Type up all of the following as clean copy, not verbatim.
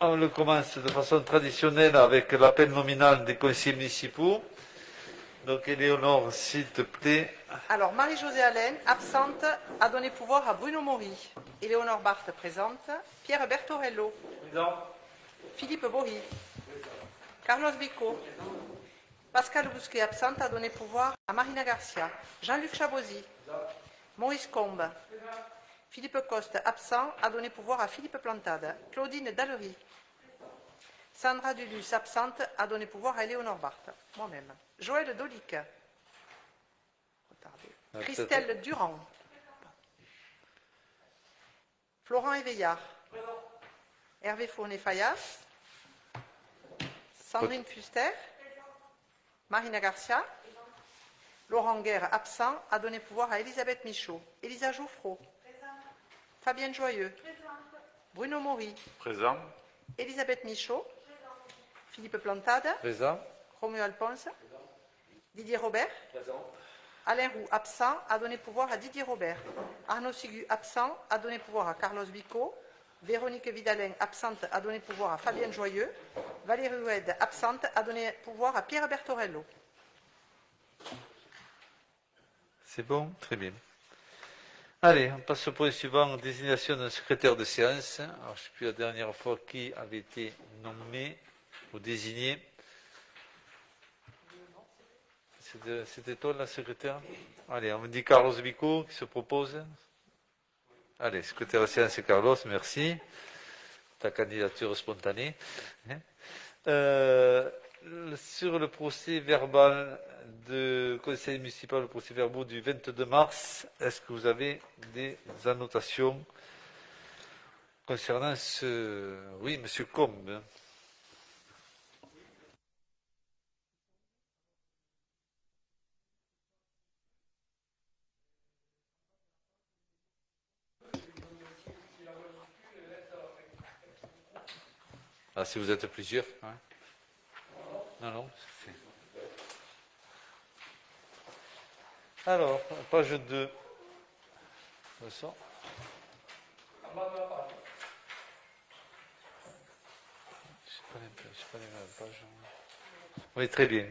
On le commence de façon traditionnelle avec l'appel nominal des conseillers municipaux. Donc, Éléonore, s'il te plaît. Alors, Marie-Josée Allain, absente, a donné pouvoir à Bruno Maury. Éléonore Barthes, présente. Pierre Bertorello. Présent. Philippe Bory. Carlos Bico. Pascal Bousquet, absente, a donné pouvoir à Marina Garcia. Jean-Luc Chabozy. Maurice Combe. Philippe Coste, absent, a donné pouvoir à Philippe Plantade. Claudine Dallery. Sandra Dulus, absente, a donné pouvoir à Éléonore Barthes. Moi-même. Joël Dolic. Christelle Durand. Florent Éveillard. Hervé Fournet-Fayas. Sandrine Fuster. Marina Garcia. Laurent Guerre, absent, a donné pouvoir à Elisabeth Michaud. Elisa Jouffreau. Fabienne Joyeux. Bruno Maury. Présent. Elisabeth Michaud. Philippe Plantade. Présent. Romuald Pons. Didier Robert. Présent. Alain Roux, absent, a donné pouvoir à Didier Robert. Arnaud Sigu, absent, a donné pouvoir à Carlos Bico. Véronique Vidalin, absente, a donné pouvoir à Fabienne Joyeux. Valérie Hued, absente, a donné pouvoir à Pierre Bertorello. C'est bon? Très bien. Allez, on passe au point suivant, désignation d'un secrétaire de séance. Alors, je ne sais plus la dernière fois qui avait été nommé ou désigné. C'était toi, la secrétaire? Allez, on me dit Carlos Bico qui se propose. Allez, secrétaire de séance, c'est Carlos, merci. Ta candidature spontanée. Sur le procès verbal de conseil municipal, le procès verbal du 22 mars, est-ce que vous avez des annotations concernant ce... Oui, monsieur Combe. Ah, si vous êtes plusieurs. Hein. Non. Alors, page 2. Ça. Je sais pas les mêmes pages. Oui, très bien.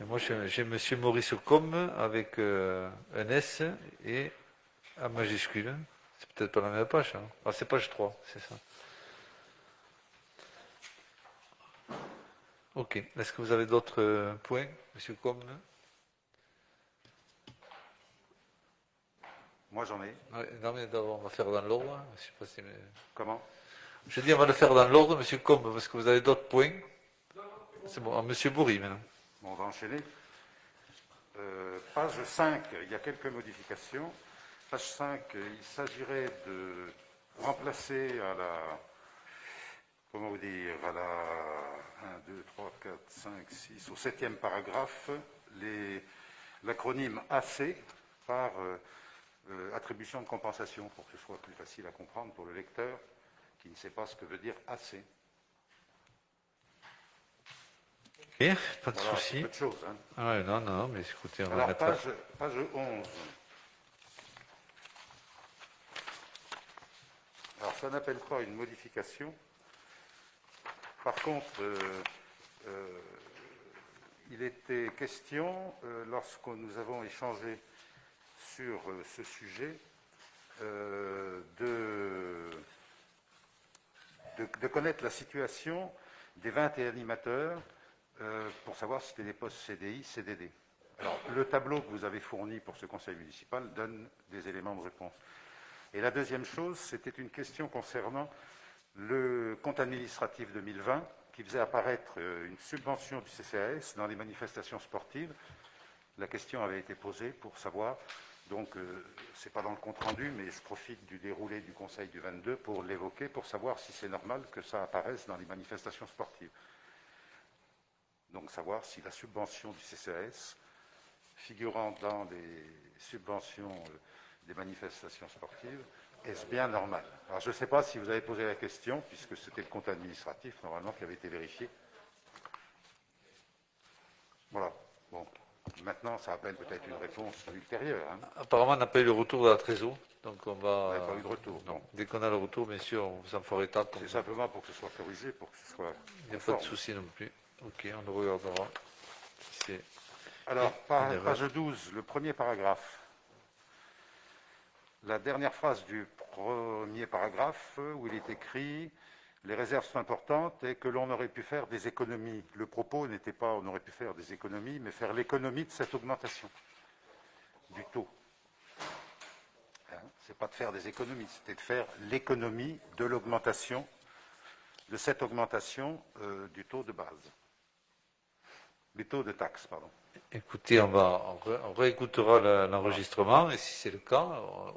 Et moi, j'ai monsieur Maurice Combe avec un S et un majuscule. C'est peut-être pas la même page. Hein. Ah, c'est page 3, c'est ça. Ok. Est-ce que vous avez d'autres points, monsieur Combe? Moi, j'en ai. Non, mais d'abord, on va faire dans l'ordre. Je sais pas si... Comment? Je dis, on va le faire dans l'ordre, monsieur Combe, parce que vous avez d'autres points. C'est bon. Monsieur Bourri, maintenant. Bon, on va enchaîner. Page 5, il y a quelques modifications. Page 5, il s'agirait de remplacer à la... Comment vous dire? À la 1, 2, 3, 4, 5, 6, au 7e paragraphe, l'acronyme AC par attribution de compensation, pour que ce soit plus facile à comprendre pour le lecteur qui ne sait pas ce que veut dire AC. Ok, pas de voilà, souci. Peu de choses. Hein. Ah ouais, non, mais écoutez, on va alors, mettre... page 11. Alors, ça n'appelle pas une modification. Par contre, il était question, lorsque nous avons échangé sur ce sujet, de connaître la situation des 20 animateurs pour savoir si c'était des postes CDI, CDD. Alors, le tableau que vous avez fourni pour ce conseil municipal donne des éléments de réponse. Et la deuxième chose, c'était une question concernant le compte administratif 2020 qui faisait apparaître une subvention du CCAS dans les manifestations sportives. La question avait été posée pour savoir, donc ce n'est pas dans le compte rendu, mais je profite du déroulé du conseil du 22 pour l'évoquer, pour savoir si c'est normal que ça apparaisse dans les manifestations sportives. Donc savoir si la subvention du CCAS, figurant dans les subventions des manifestations sportives, est-ce bien normal? Alors je ne sais pas si vous avez posé la question, puisque c'était le compte administratif, normalement, qui avait été vérifié. Voilà. Bon. maintenant, ça appelle peut-être une réponse ultérieure. Hein. Apparemment, on n'a pas eu le retour de la Trésor. Donc on Vous va... n'avez pas eu de retour. Non. Dès qu'on a le retour, bien sûr, on vous en fera état. C'est simplement pour que ce soit corrigé, pour que ce soit... Il n'y a pas de souci non plus. Ok, on le regardera. Si alors, page 12, le premier paragraphe. La dernière phrase du premier paragraphe, où il est écrit « Les réserves sont importantes et que l'on aurait pu faire des économies ». Le propos n'était pas « on aurait pu faire des économies », mais faire l'économie de cette augmentation du taux. Ce n'est pas de faire des économies, c'était de faire l'économie de l'augmentation, de cette augmentation du taux de base. Du taux de taxe, pardon. Écoutez, on réécoutera l'enregistrement, et si c'est le cas,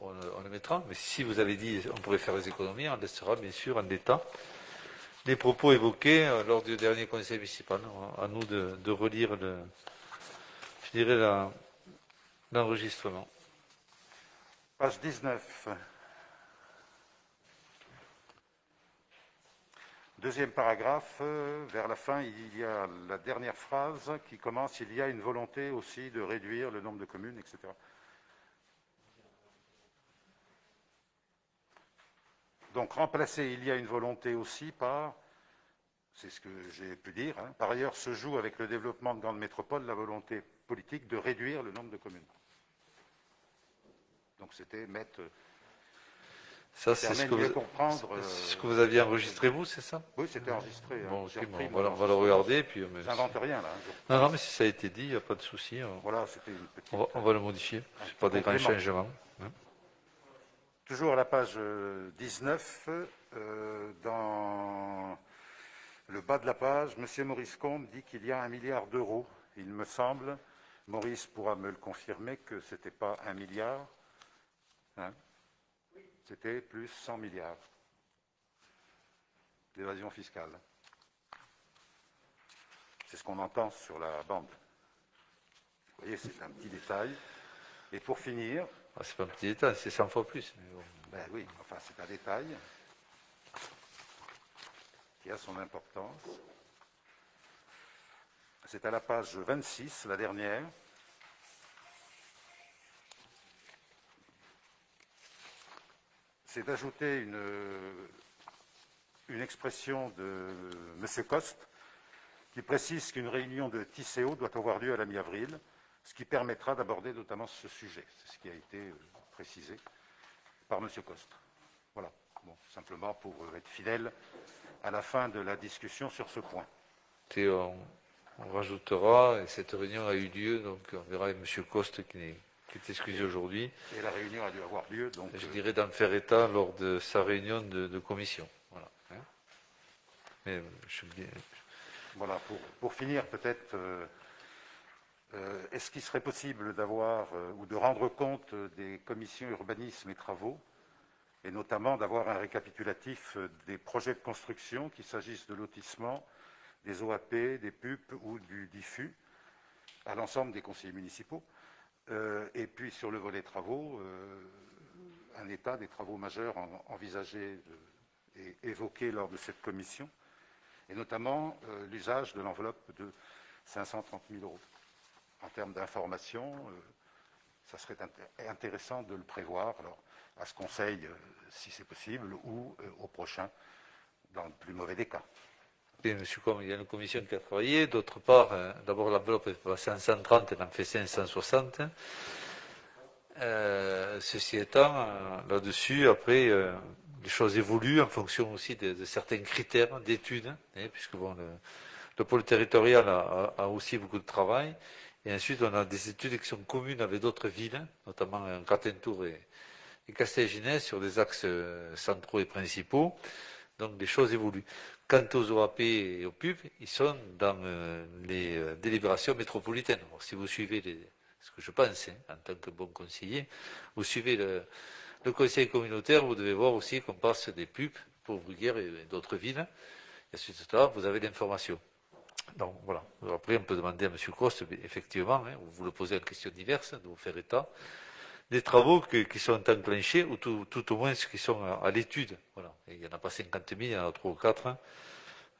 on le mettra. Mais si vous avez dit on pourrait faire des économies, on laissera bien sûr en l'état les propos évoqués lors du dernier conseil municipal. À nous de relire l'enregistrement. Page 19. Deuxième paragraphe, vers la fin, il y a la dernière phrase qui commence « Il y a une volonté aussi de réduire le nombre de communes, etc. » Donc remplacer « Il y a une volonté aussi » par, c'est ce que j'ai pu dire, hein, par ailleurs se joue avec le développement de grandes métropoles la volonté politique de réduire le nombre de communes. Donc c'était mettre... Ça, c'est ce que vous aviez enregistré, vous, c'est ça? Oui, c'était enregistré. Bon, okay, bon, on va le regarder. Puis, j'invente rien, là. Non, mais si ça a été dit, il n'y a pas de souci. Voilà, c'était une petite... on va le modifier. Ce n'est pas des grands changements. Hein. Toujours à la page 19, dans le bas de la page, M. Maurice Combe dit qu'il y a 1 milliard d'euros. Il me semble, Maurice pourra me le confirmer, que ce n'était pas 1 milliard. Hein, c'était plus 100 milliards d'évasion fiscale. C'est ce qu'on entend sur la bande. Vous voyez, c'est un petit détail. Et pour finir... Ah, c'est pas un petit détail, c'est 100 fois plus. Mais bon. Ben oui, enfin, c'est un détail qui a son importance. C'est à la page 26, la dernière. C'est d'ajouter une expression de M. Coste qui précise qu'une réunion de TICEO doit avoir lieu à la mi-avril, ce qui permettra d'aborder notamment ce sujet. C'est ce qui a été précisé par M. Coste. Voilà, bon, simplement pour être fidèle à la fin de la discussion sur ce point. Et on rajoutera, et cette réunion a eu lieu, donc on verra M. Coste qui est excusé aujourd'hui. Et la réunion a dû avoir lieu, donc... Je dirais d'en faire état lors de sa réunion de commission. Voilà. Hein, mais voilà, pour finir, peut-être, est-ce qu'il serait possible d'avoir ou de rendre compte des commissions urbanisme et travaux, et notamment d'avoir un récapitulatif des projets de construction, qu'il s'agisse de lotissement, des OAP, des PUP ou du diffus, à l'ensemble des conseillers municipaux. Et puis sur le volet travaux, un état des travaux majeurs envisagés et évoqués lors de cette commission, et notamment l'usage de l'enveloppe de 530 000 €. En termes d'information, ça serait intéressant de le prévoir alors, à ce conseil, si c'est possible, ou au prochain, dans le plus mauvais des cas. Et monsieur, comme il y a une commission qui a travaillé, d'autre part, d'abord l'enveloppe est passée en 130, elle en fait 560. Ceci étant, là-dessus, après, les choses évoluent en fonction aussi de certains critères d'études, hein, puisque bon, le pôle territorial a aussi beaucoup de travail. Et ensuite, on a des études qui sont communes avec d'autres villes, notamment Catentour et Castelginest, sur des axes centraux et principaux. Donc, les choses évoluent. Quant aux OAP et aux PUP, ils sont dans les délibérations métropolitaines. Alors, si vous suivez ce que je pense, hein, en tant que bon conseiller, vous suivez le conseil communautaire, vous devez voir aussi qu'on passe des PUP pour Bruguière et d'autres villes. Et ensuite de là, vous avez l'information. Donc voilà. Après, on peut demander à M. Coste, effectivement, hein, vous le posez en questions diverses, de vous faire état des travaux qui sont enclenchés, ou tout au moins ceux qui sont à l'étude. Voilà. Et il n'y en a pas 50 000, il y en a 3 ou 4. Hein.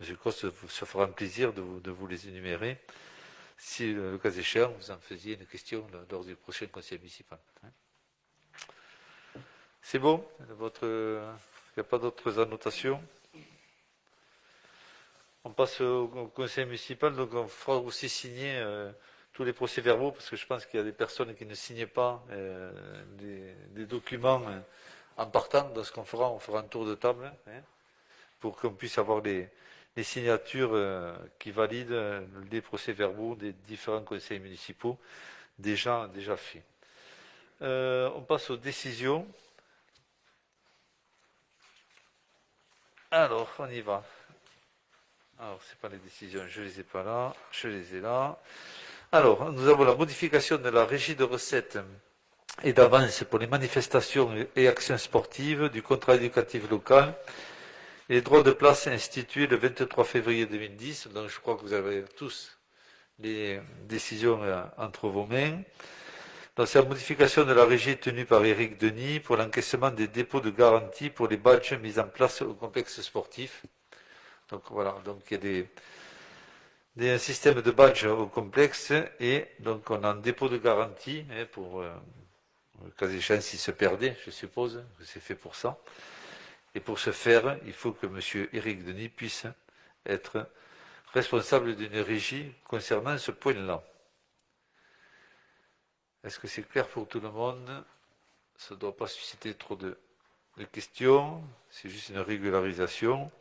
M. Coste se fera un plaisir de vous les énumérer, si le cas échéant, vous en faisiez une question lors du prochain conseil municipal. C'est bon? Il n'y a pas d'autres annotations? On passe au conseil municipal, donc on fera aussi signer tous les procès-verbaux, parce que je pense qu'il y a des personnes qui ne signent pas des documents en partant. Donc ce qu'on fera, on fera un tour de table, pour qu'on puisse avoir les signatures qui valident les procès-verbaux des différents conseils municipaux déjà faits. On passe aux décisions. Alors, on y va. Alors, c'est pas les décisions, je les ai pas là, je les ai là. Alors, nous avons la modification de la régie de recettes et d'avance pour les manifestations et actions sportives du contrat éducatif local et les droits de place institués le 23 février 2010. Donc, je crois que vous avez tous les décisions entre vos mains. Donc, c'est la modification de la régie tenue par Éric Denis pour l'encaissement des dépôts de garantie pour les badges mis en place au complexe sportif. Donc voilà, donc il y a un système de badge au complexe et donc on a un dépôt de garantie pour le cas échéant s'il se perdait, je suppose que c'est fait pour ça. Et pour ce faire, il faut que M. Éric Denis puisse être responsable d'une régie concernant ce point-là. Est-ce que c'est clair pour tout le monde? Ça ne doit pas susciter trop de questions, c'est juste une régularisation.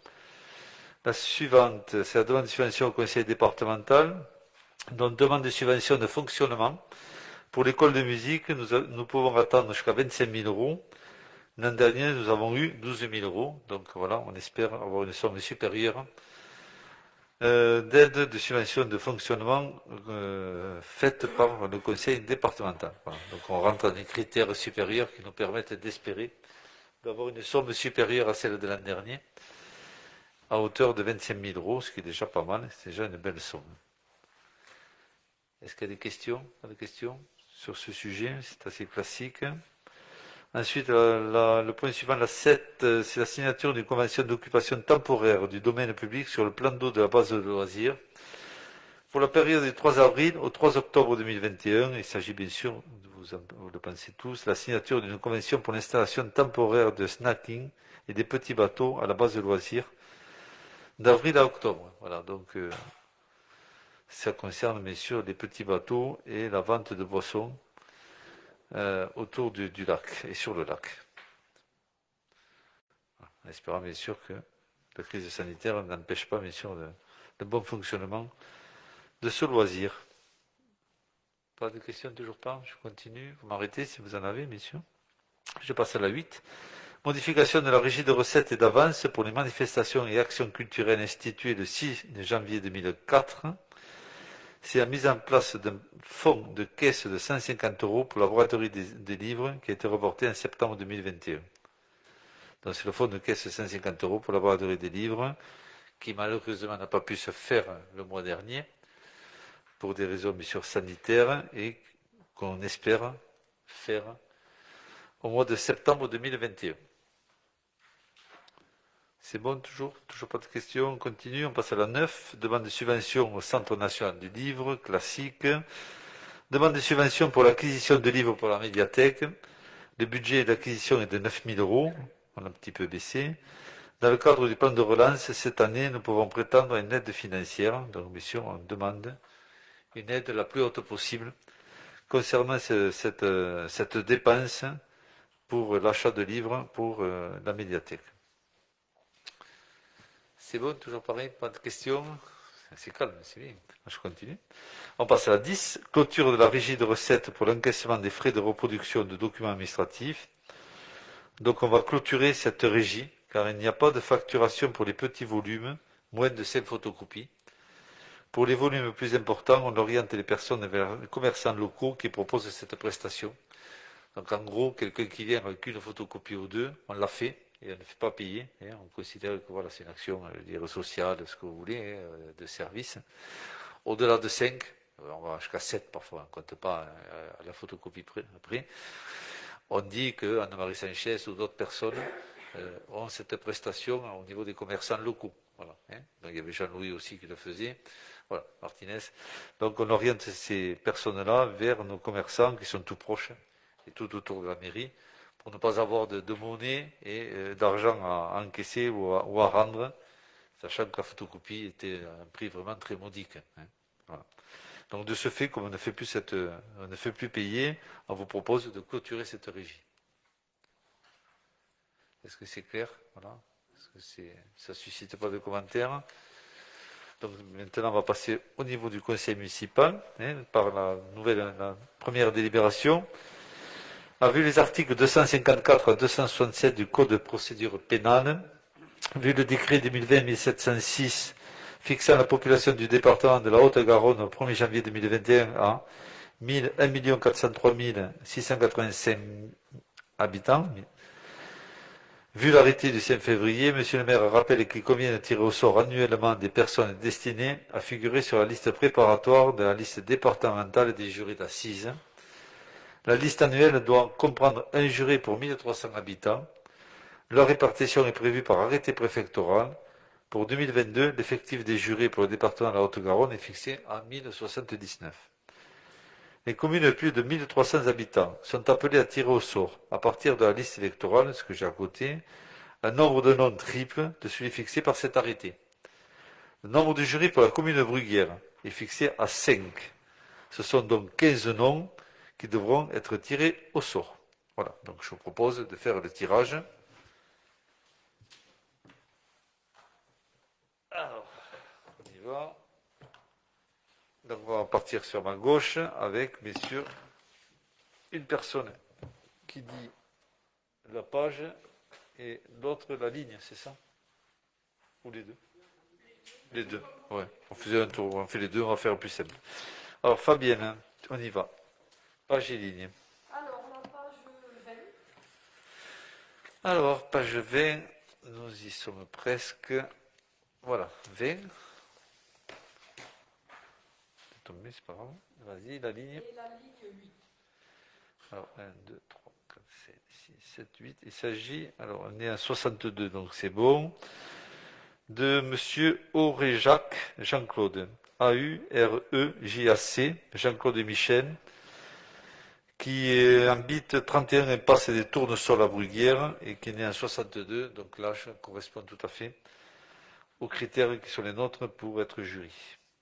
La suivante, c'est la demande de subvention au conseil départemental. Donc, demande de subvention de fonctionnement. Pour l'école de musique, nous pouvons attendre jusqu'à 25 000 euros. L'an dernier, nous avons eu 12 000 euros. Donc voilà, on espère avoir une somme supérieure d'aide de subvention de fonctionnement faite par le conseil départemental. Voilà. Donc on rentre dans des critères supérieurs qui nous permettent d'espérer d'avoir une somme supérieure à celle de l'an dernier, à hauteur de 25 000 euros, ce qui est déjà pas mal, c'est déjà une belle somme. Est-ce qu'il y a des questions sur ce sujet? C'est assez classique. Ensuite, le point suivant, la 7, c'est la signature d'une convention d'occupation temporaire du domaine public sur le plan d'eau de la base de loisirs. Pour la période du 3 avril au 3 octobre 2021, il s'agit bien sûr, vous le pensez tous, la signature d'une convention pour l'installation temporaire de snacking et des petits bateaux à la base de loisirs d'avril à octobre. Voilà, donc ça concerne bien sûr les petits bateaux et la vente de boissons autour du lac et sur le lac. En espérant bien sûr que la crise sanitaire n'empêche pas bien sûr le bon fonctionnement de ce loisir. Pas de questions, toujours pas? Je continue. Vous m'arrêtez si vous en avez, bien sûr. Je passe à la 8. Modification de la régie de recettes et d'avance pour les manifestations et actions culturelles instituées le 6 janvier 2004. C'est la mise en place d'un fonds de caisse de 150 euros pour la braderie des livres qui a été reporté en septembre 2021. Donc c'est le fonds de caisse de 150 euros pour la braderie des livres qui malheureusement n'a pas pu se faire le mois dernier pour des raisons bien sûr sanitaires et qu'on espère faire au mois de septembre 2021. C'est bon, toujours pas de questions, on continue, on passe à la 9, demande de subvention au Centre national du livre, classique, demande de subvention pour l'acquisition de livres pour la médiathèque, le budget d'acquisition est de 9 000 euros, on a un petit peu baissé. Dans le cadre du plan de relance, cette année, nous pouvons prétendre à une aide financière, donc bien sûr, on demande une aide la plus haute possible concernant cette dépense pour l'achat de livres pour la médiathèque. C'est bon, toujours pareil, pas de questions? C'est calme, c'est bien. Je continue. On passe à la 10. Clôture de la régie de recettes pour l'encaissement des frais de reproduction de documents administratifs. Donc on va clôturer cette régie, car il n'y a pas de facturation pour les petits volumes, moins de 5 photocopies. Pour les volumes plus importants, on oriente les personnes vers les commerçants locaux qui proposent cette prestation. Donc en gros, quelqu'un qui vient avec une photocopie ou deux, on l'a fait. Et on ne fait pas payer. On considère que voilà, c'est une action sociale, ce que vous voulez, de service. Au-delà de 5, on va jusqu'à 7 parfois, on ne compte pas à la photocopie après. On dit que Anne-Marie Sanchez ou d'autres personnes ont cette prestation au niveau des commerçants locaux. Voilà, hein. Donc, il y avait Jean-Louis aussi qui le faisait. Voilà, Martinez. Donc on oriente ces personnes-là vers nos commerçants qui sont tout proches et tout autour de la mairie pour ne pas avoir de monnaie et d'argent à encaisser ou à rendre, sachant que la photocopie était à un prix vraiment très modique, hein. Voilà. Donc de ce fait, comme on ne fait plus payer, on vous propose de clôturer cette régie. Est-ce que c'est clair? Voilà. Est-ce que ça ne suscite pas de commentaires? Donc maintenant, on va passer au niveau du conseil municipal, hein, par la première délibération. Vu les articles 254 à 267 du Code de procédure pénale, vu le décret 2020-1706 fixant la population du département de la Haute-Garonne au 1er janvier 2021 à 1 403 685 habitants, vu l'arrêté du 5 février, M. le maire rappelle qu'il convient de tirer au sort annuellement des personnes destinées à figurer sur la liste préparatoire de la liste départementale des jurés d'assises. La liste annuelle doit comprendre un juré pour 1300 habitants. Leur répartition est prévue par arrêté préfectoral. Pour 2022, l'effectif des jurés pour le département de la Haute-Garonne est fixé à 1079. Les communes de plus de 1300 habitants sont appelées à tirer au sort, à partir de la liste électorale, ce que j'ai à côté, un nombre de noms triple de celui fixé par cet arrêté. Le nombre de jurés pour la commune de Bruguière est fixé à 5. Ce sont donc 15 noms qui devront être tirés au sort. Voilà, donc je vous propose de faire le tirage. Alors, on y va. Donc on va partir sur ma gauche avec, bien sûr, une personne qui dit la page et l'autre la ligne, c'est ça? Ou les deux? Les deux, ouais. On faisait un tour, on fait les deux, on va faire le plus simple. Alors Fabienne, on y va. Page et ligne. Alors, la page 20. Alors, page 20, nous y sommes presque. Voilà, 20. C'est tombé, c'est pas grave. Vas-y, la ligne. Et la ligne 8. Alors, 1, 2, 3, 4, 5, 6, 7, 8. Il s'agit, alors on est à 62, donc c'est bon, de monsieur Auréjac Jean-Claude. A-U-R-E-J-A-C, Jean-Claude Michel, qui habite 31 impasse des Tournesols à Bruguière et qui est né en 62, donc l'âge correspond tout à fait aux critères qui sont les nôtres pour être jury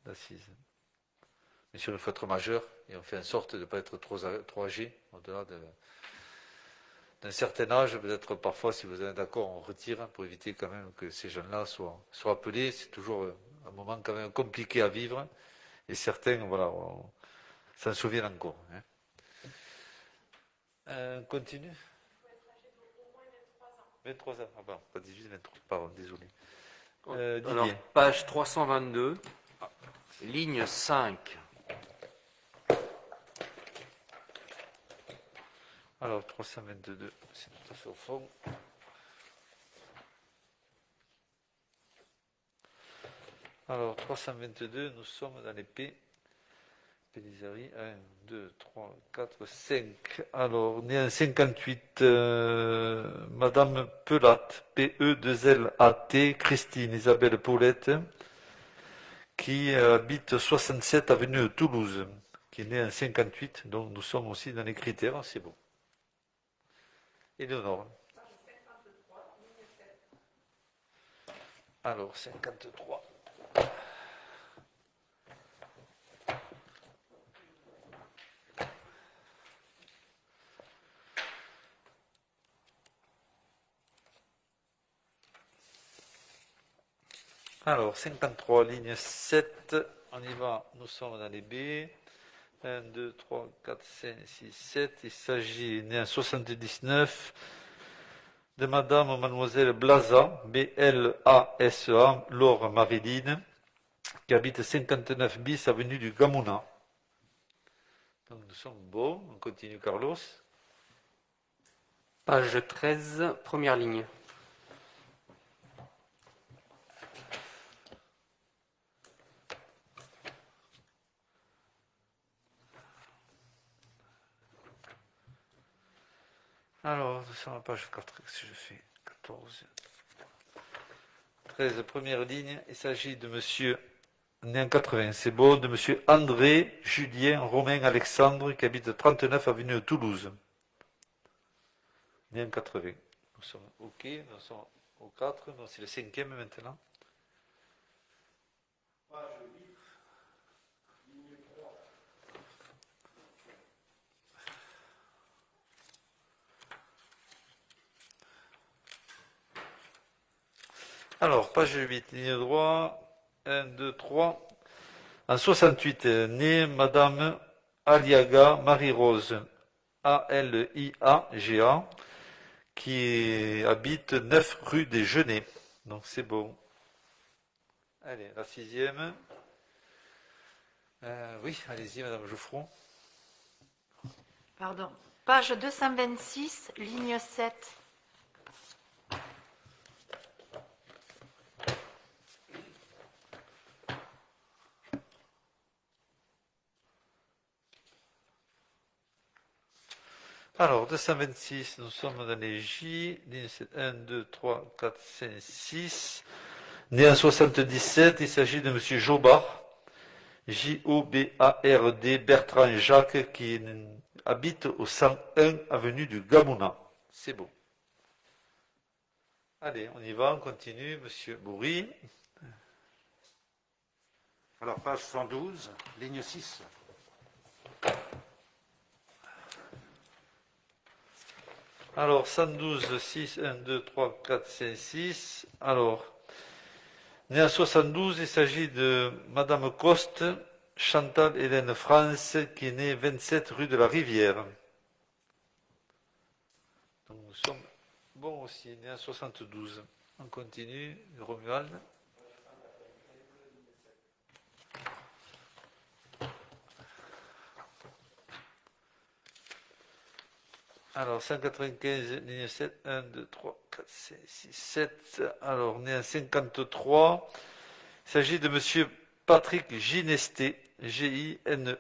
d'assises. Mais sur il faut être majeur et on fait en sorte de ne pas être trop âgé, au-delà d'un certain âge, peut-être parfois, si vous êtes d'accord, on retire pour éviter quand même que ces jeunes-là soient appelés. C'est toujours un moment quand même compliqué à vivre et certains, voilà, s'en souviennent encore, hein. Continue. 23 ans. Ah ben, pas 18, 23. Pardon, désolé. Alors, page 322, ligne 5. Alors, 322, c'est tout à fait au fond. Alors, 322, nous sommes dans les P. Pélisarie, 1, 2, 3, 4, 5. Alors, né en 58, Madame Pelat, P-E-2-L-A-T, Christine Isabelle Paulette, qui habite 67 avenue de Toulouse, qui est née en 58, donc nous sommes aussi dans les critères, c'est bon. Éléonore. Alors, 53. Alors, 53, ligne 7, on y va, nous sommes dans les B. 1, 2, 3, 4, 5, 6, 7. Il s'agit, né en 79, de Madame Mademoiselle Blaza, B-L-A-S-A, Laure Marilyn, qui habite 59 bis, avenue du Gamouna. Donc nous sommes beaux, on continue Carlos. Page 13, première ligne. Alors, nous sommes à la page 4, qu'est-ce que je fais? 14, 13, première ligne. Il s'agit de monsieur, né en 80, c'est beau, de monsieur André Julien Romain Alexandre, qui habite 39 avenue de Toulouse. Né en 80. Nous sommes OK, nous sommes au 4, non, c'est le 5e maintenant. Alors, page 8, ligne droite, 1, 2, 3. En 68, née Madame Aliaga Marie-Rose, A-L-I-A-G-A, qui habite 9 rue des Genêts. Donc c'est bon. Allez, la 6e. Oui, allez-y, Madame Geoffroy. Pardon. Page 226, ligne 7. Alors, 226, nous sommes dans les J, 1, 2, 3, 4, 5, 6. Né en 77, il s'agit de M. Jobard, J-O-B-A-R-D, Bertrand Jacques, qui habite au 101 avenue du Gamouna. C'est beau. Allez, on y va, on continue, M. Bourri. Alors, page 112, ligne 6. Alors, 112, 6, 1, 2, 3, 4, 5, 6. Alors, né en 72, il s'agit de Madame Coste, Chantal Hélène France, qui est née 27 rue de la Rivière. Donc, nous sommes bons aussi, né en 72. On continue, Romuald. Alors, 195, ligne 7, 1, 2, 3, 4, 5, 6, 7. Alors, né en 53. Il s'agit de monsieur Patrick Ginesté, G-I-N-E-S-T-E-T.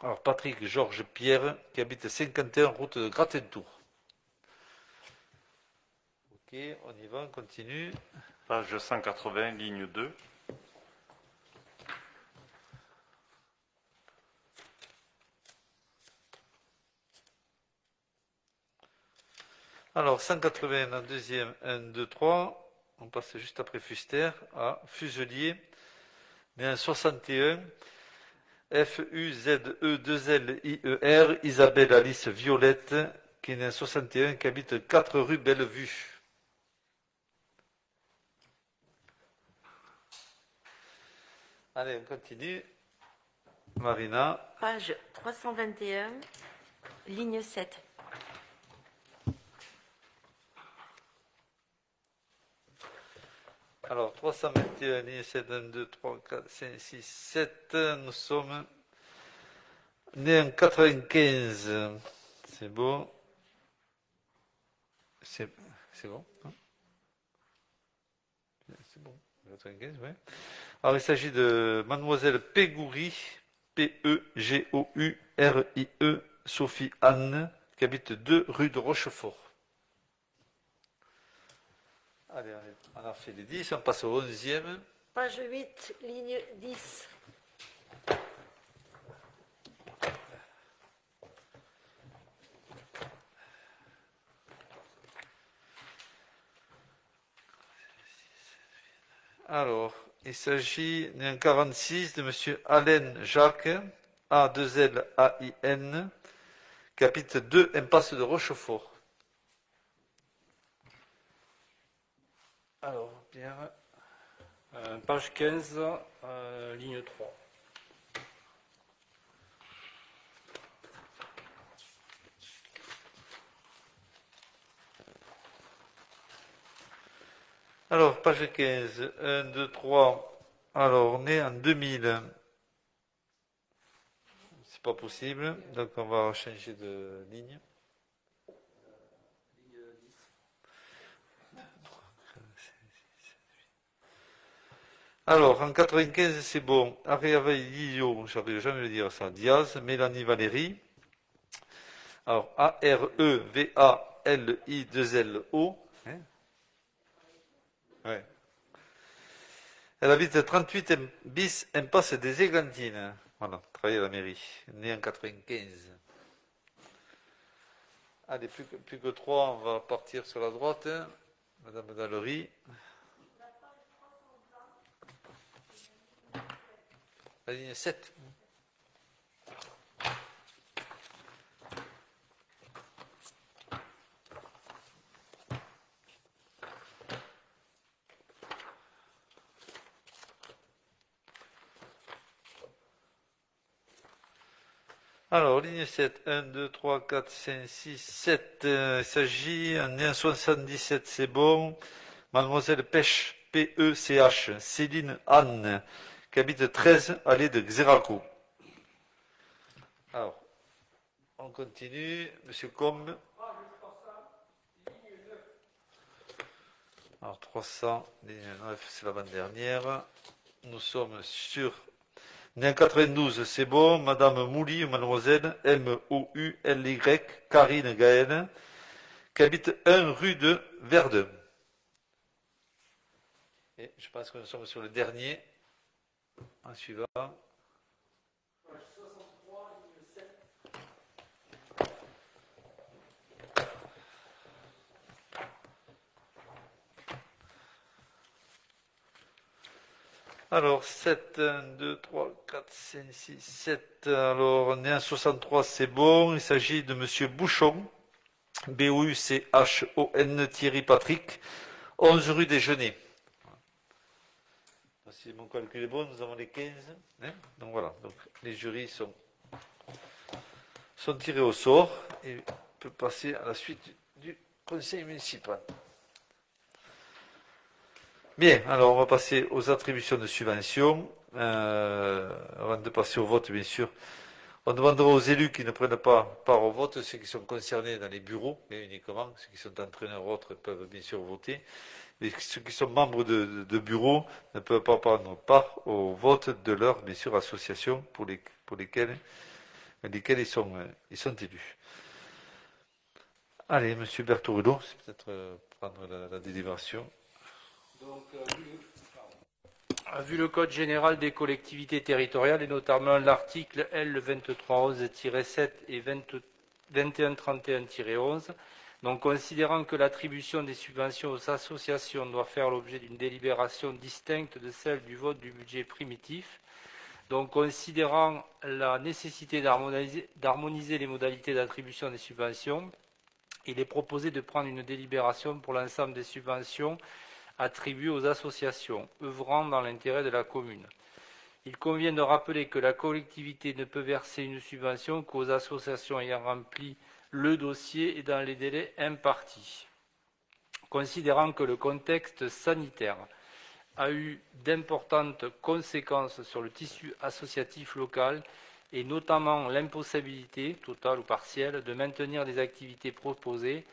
Alors, Patrick Georges Pierre, qui habite 51 route de Gratentour. Ok, on y va, on continue. Page 180, ligne 2. Alors, 180, la deuxième, 1, 2, 3. On passe juste après Fuster à Fuselier, né en 61. F-U-Z-E-2-L-I-E-R, Isabelle Alice Violette, qui est née en 61, qui habite 4 rue Bellevue. Allez, on continue. Marina. Page 321, ligne 7. Alors, 321, ligne 7, 1, 2, 3, 4, 5, 6, 7. Nous sommes nés en 95. C'est beau. C'est bon. Hein, c'est bon. 95, oui. Alors, il s'agit de Mademoiselle Pégouri, P-E-G-O-U-R-I-E, Sophie Anne, qui habite 2 rue de Rochefort. Allez, on a fait les 10, on passe au 11e. Page 8, ligne 10. Alors, il s'agit d'un 46 de M. Alain Jacques, A2L-A-I-N, qui habite 2 impasse de Rochefort. Alors, bien. Page 15, ligne 3. Alors, page 15, 1, 2, 3. Alors, on est en 2000. C'est pas possible, donc on va changer de ligne. Alors, en 95, c'est bon. Arevalio, j'arrive jamais à le dire ça. Diaz, Mélanie Valérie. Alors, A-R-E-V-A-L-I-2-L-O. Hein? Ouais. Elle habite 38 bis impasse des Églantines. Voilà, travaille à la mairie. Née en 95. Allez, plus que 3, on va partir sur la droite. Madame Dallery. La ligne 7. Alors, ligne 7, 1, 2, 3, 4, 5, 6, 7. Il s'agit, né en 77, c'est bon. Mademoiselle Pêche, P-E-C-H, Céline Anne, qui habite 13, allée de Xeraco. Alors, on continue. Monsieur Combe. Alors, 300, ligne 9, c'est l'avant-dernière. Nous sommes sur... Né en 92, c'est bon. Madame Mouly, mademoiselle, M-O-U-L-Y, Karine Gaëlle, qui habite 1 rue de Verdun. Et je pense que nous sommes sur le dernier. En suivant. Alors, 7, 1, 2, 3, 4, 5, 6, 7. Alors, né en 63, c'est bon. Il s'agit de monsieur Bouchon, B-O-U-C-H-O-N, Thierry Patrick, 11 rue des Genêts. Si mon calcul est bon, nous avons les 15. Hein, donc voilà, donc, les jurys sont tirés au sort et on peut passer à la suite du conseil municipal. Bien, alors on va passer aux attributions de subventions. Avant de passer au vote, bien sûr, on demandera aux élus qui ne prennent pas part au vote, ceux qui sont concernés dans les bureaux, mais uniquement, ceux qui sont entraîneurs ou autres peuvent bien sûr voter. Mais ceux qui sont membres de bureaux ne peuvent pas prendre part au vote de leur, bien sûr, association pour lesquelles ils sont élus. Allez, monsieur Berthorudo, c'est peut-être prendre la délibération. Donc, vu le Code général des collectivités territoriales et notamment l'article L 2311-7 et 2131-11, donc considérant que l'attribution des subventions aux associations doit faire l'objet d'une délibération distincte de celle du vote du budget primitif, donc considérant la nécessité d'harmoniser les modalités d'attribution des subventions, il est proposé de prendre une délibération pour l'ensemble des subventions attribuées aux associations œuvrant dans l'intérêt de la commune. Il convient de rappeler que la collectivité ne peut verser une subvention qu'aux associations ayant rempli le dossier et dans les délais impartis. Considérant que le contexte sanitaire a eu d'importantes conséquences sur le tissu associatif local et notamment l'impossibilité, totale ou partielle, de maintenir les activités proposées,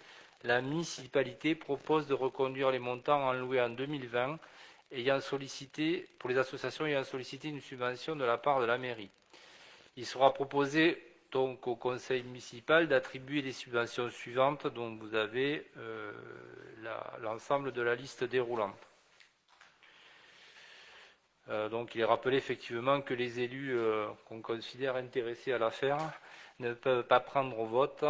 la municipalité propose de reconduire les montants enloués en 2020 pour les associations ayant sollicité une subvention de la part de la mairie. Il sera proposé donc au conseil municipal d'attribuer les subventions suivantes dont vous avez l'ensemble de la liste déroulante. Donc il est rappelé effectivement que les élus qu'on considère intéressés à l'affaire ne peuvent pas prendre au vote,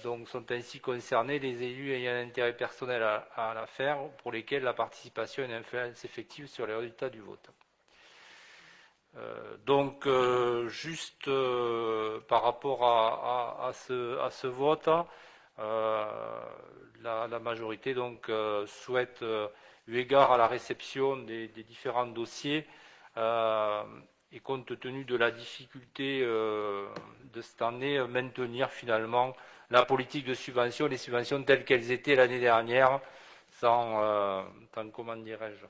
donc sont ainsi concernés les élus ayant un intérêt personnel à l'affaire pour lesquels la participation a une influence effective sur les résultats du vote. Juste par rapport à ce vote, la majorité donc souhaite, eu égard à la réception des différents dossiers et compte tenu de la difficulté de cette année, maintenir finalement la politique de subvention, les subventions telles qu'elles étaient l'année dernière, sans comment dirais-je,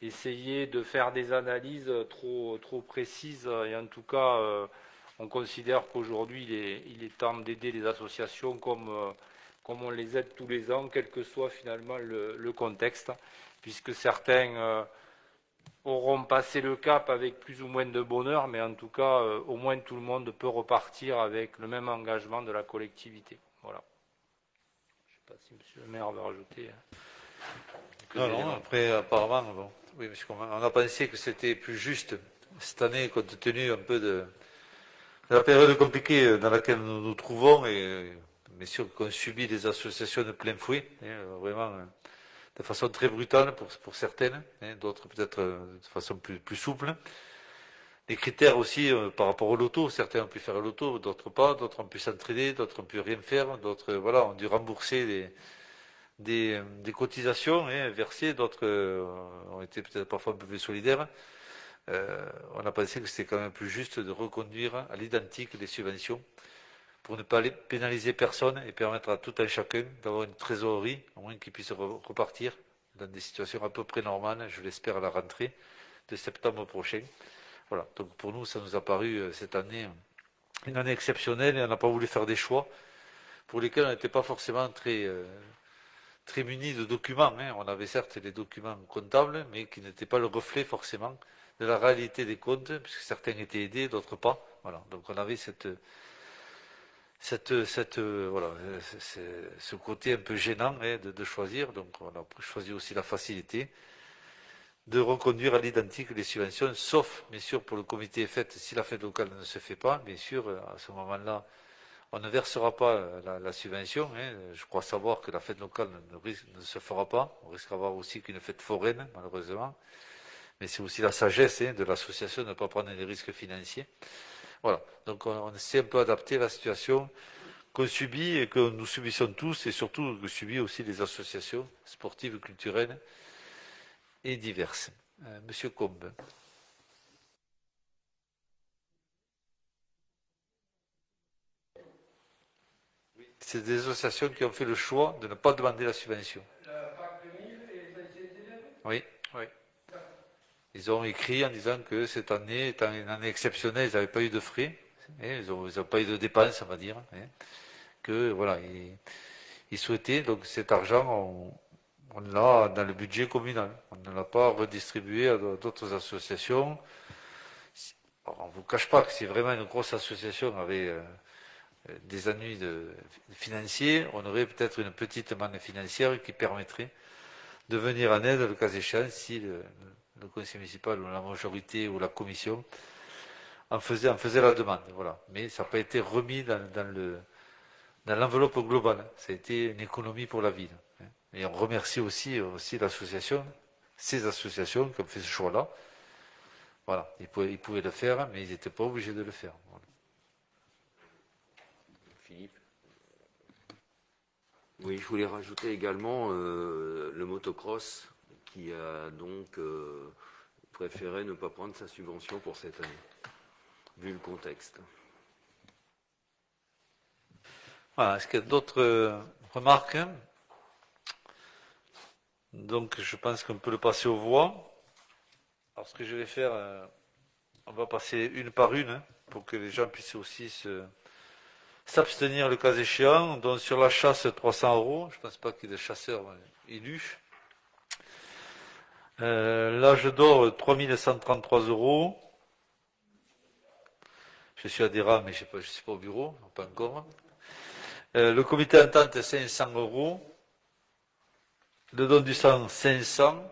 essayer de faire des analyses trop précises. Et en tout cas, on considère qu'aujourd'hui, il est temps d'aider les associations comme on les aide tous les ans, quel que soit finalement le contexte, puisque certains auront passé le cap avec plus ou moins de bonheur, mais en tout cas, au moins tout le monde peut repartir avec le même engagement de la collectivité. Voilà. Je ne sais pas si monsieur le maire va rajouter. Non, après, apparemment, bon, oui, parce qu'on a pensé que c'était plus juste cette année, compte tenu un peu de la période compliquée dans laquelle nous nous trouvons, et bien sûr qu'on subit des associations de plein fouet, vraiment de façon très brutale pour certaines, d'autres peut-être de façon plus souple. Les critères aussi par rapport au loto, certains ont pu faire le loto, d'autres pas, d'autres ont pu s'entraider, d'autres ont pu rien faire, d'autres voilà, ont dû rembourser des cotisations versées, d'autres ont été peut-être parfois un peu plus solidaires. On a pensé que c'était quand même plus juste de reconduire à l'identique les subventions pour ne pas pénaliser personne et permettre à tout un chacun d'avoir une trésorerie, au moins qu'ils puissent repartir dans des situations à peu près normales, je l'espère à la rentrée de septembre prochain. Voilà, donc pour nous, ça nous a paru cette année une année exceptionnelle et on n'a pas voulu faire des choix pour lesquels on n'était pas forcément très munis de documents. On avait certes des documents comptables, mais qui n'étaient pas le reflet forcément de la réalité des comptes, puisque certains étaient aidés, d'autres pas. Voilà, donc on avait ce côté un peu gênant de choisir. Donc on a choisi aussi la facilité de reconduire à l'identique les subventions, sauf bien sûr pour le comité fête, si la fête locale ne se fait pas, bien sûr à ce moment-là on ne versera pas la subvention. Je crois savoir que la fête locale ne se fera pas. On risque d'avoir aussi qu'une fête foraine, malheureusement. Mais c'est aussi la sagesse de l'association de ne pas prendre des risques financiers. Voilà. Donc on s'est un peu adapté à la situation qu'on subit et que nous subissons tous, et surtout que subissent aussi les associations sportives, culturelles et diverses. Monsieur Combe. C'est des associations qui ont fait le choix de ne pas demander la subvention. Oui. Ils ont écrit en disant que cette année, étant une année exceptionnelle, ils n'avaient pas eu de frais, ils n'ont pas eu de dépenses, on va dire, que voilà, ils souhaitaient, donc cet argent, on l'a dans le budget communal. On ne l'a pas redistribué à d'autres associations. Alors, on ne vous cache pas que c'est vraiment une grosse association avec des ennuis financiers, on aurait peut-être une petite manne financière qui permettrait de venir en aide, le cas échéant, si le conseil municipal ou la majorité ou la commission en faisait la demande. Voilà. Mais ça n'a pas été remis dans l'enveloppe globale. Ça a été une économie pour la ville. Et on remercie aussi l'association, ces associations qui ont fait ce choix-là. Voilà. Ils pouvaient le faire, mais ils n'étaient pas obligés de le faire. Voilà. Philippe. Oui, je voulais rajouter également le motocross qui a donc préféré ne pas prendre sa subvention pour cette année, vu le contexte. Voilà, est-ce qu'il y a d'autres remarques? Donc je pense qu'on peut le passer aux voix. Alors ce que je vais faire, on va passer une par une pour que les gens puissent aussi s'abstenir le cas échéant. Donc sur la chasse, 300 €. Je ne pense pas qu'il y ait des chasseurs élus. L'âge d'or, 3133 €. Je suis adhérent, mais je ne suis pas au bureau, pas encore. Le comité entente, 500 €. Le don du sang, 500.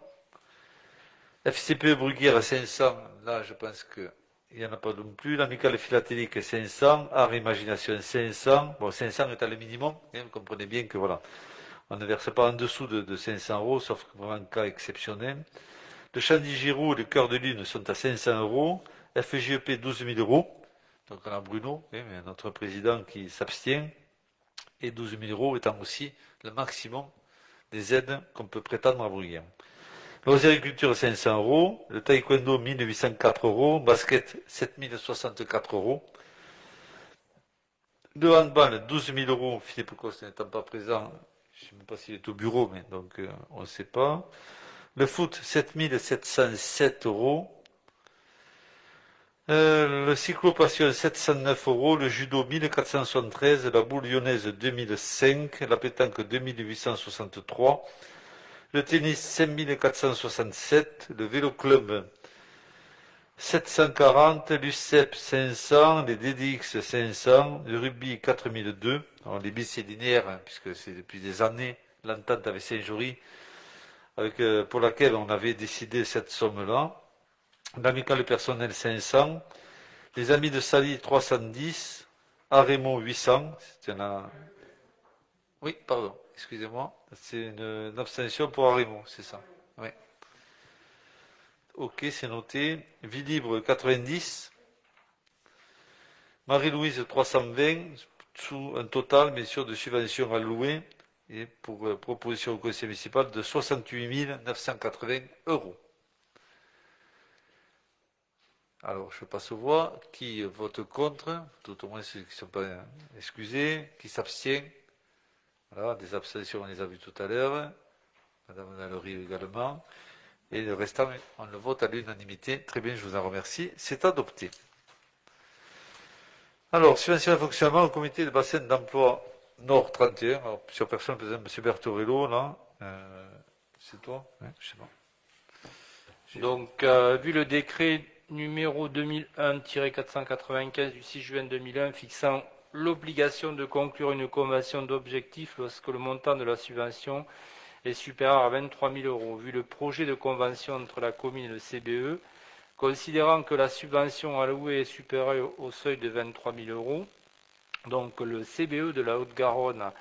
FCPE Bruguière, 500. Là, je pense qu'il n'y en a pas non plus. L'amicale philatélique, 500. Art Imagination, 500. Bon, 500 est à le minimum. Vous comprenez bien que voilà, on ne verse pas en dessous de 500 €, sauf que vraiment cas exceptionnel. Le Chandy-Giroud et le Cœur de Lune sont à 500 €. FGEP, 12 000 €. Donc on a Bruno, notre président qui s'abstient. Et 12 000 € étant aussi le maximum des aides qu'on peut prétendre à Bruguière. L'osériculture, 500 €. Le taekwondo, 1804 €. Basket, 7064 €. Le handball, 12 000 €. Philippe Coste n'étant pas présent, je ne sais même pas s'il est au bureau, mais donc on ne sait pas. Le foot, 7707 €. Le cyclopassion, 709 €. Le judo, 1473. La boule lyonnaise, 2005. La pétanque, 2863. Le tennis, 5467. Le vélo club, 740. L'UCEP, 500. Les DDX, 500. Le rugby, 4002. Alors, les bis, c'est linéaire, puisque c'est depuis des années l'entente avec Saint-Jory. pour laquelle on avait décidé cette somme-là. L'amicale personnel 500, les amis de Sali 310, Arémont 800, oui, pardon, excusez-moi, c'est une abstention pour Arémont, c'est ça. Oui. Ok, c'est noté. Vie libre 90, Marie-Louise 320, sous un total, bien sûr, de subventions allouées, et pour proposition au conseil municipal de 68 980 €. Alors, je passe aux voix. Qui vote contre? Tout au moins ceux qui ne sont pas excusés. Qui s'abstient? Voilà, des abstentions, on les a vues tout à l'heure. Madame Nalery également. Et le restant, on le vote à l'unanimité. Très bien, je vous en remercie. C'est adopté. Alors, subvention de fonctionnement au comité de bassin d'emploi Nord 31. Alors, plusieurs personnes, par exemple, M. Bertorello, là. C'est toi? Oui, je sais pas. Donc, vu le décret numéro 2001-495 du 6 juin 2001 fixant l'obligation de conclure une convention d'objectifs lorsque le montant de la subvention est supérieur à 23 000 €. Vu le projet de convention entre la commune et le CBE, considérant que la subvention allouée est supérieure au seuil de 23 000 €, donc le CBE de la Haute-Garonne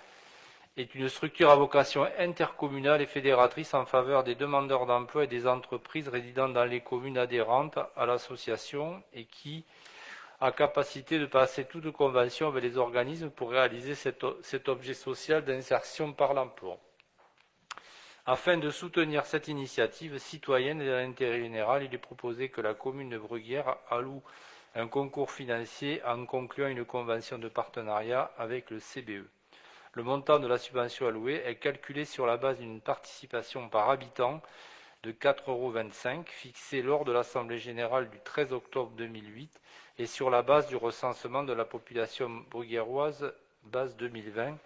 est une structure à vocation intercommunale et fédératrice en faveur des demandeurs d'emploi et des entreprises résidant dans les communes adhérentes à l'association et qui a capacité de passer toute convention avec les organismes pour réaliser cet objet social d'insertion par l'emploi. Afin de soutenir cette initiative citoyenne et d'intérêt général, il est proposé que la commune de Bruguière alloue un concours financier en concluant une convention de partenariat avec le CBE. Le montant de la subvention allouée est calculé sur la base d'une participation par habitant de 4,25 € fixée lors de l'Assemblée générale du 13 octobre 2008 et sur la base du recensement de la population bruguiéroise base 2020,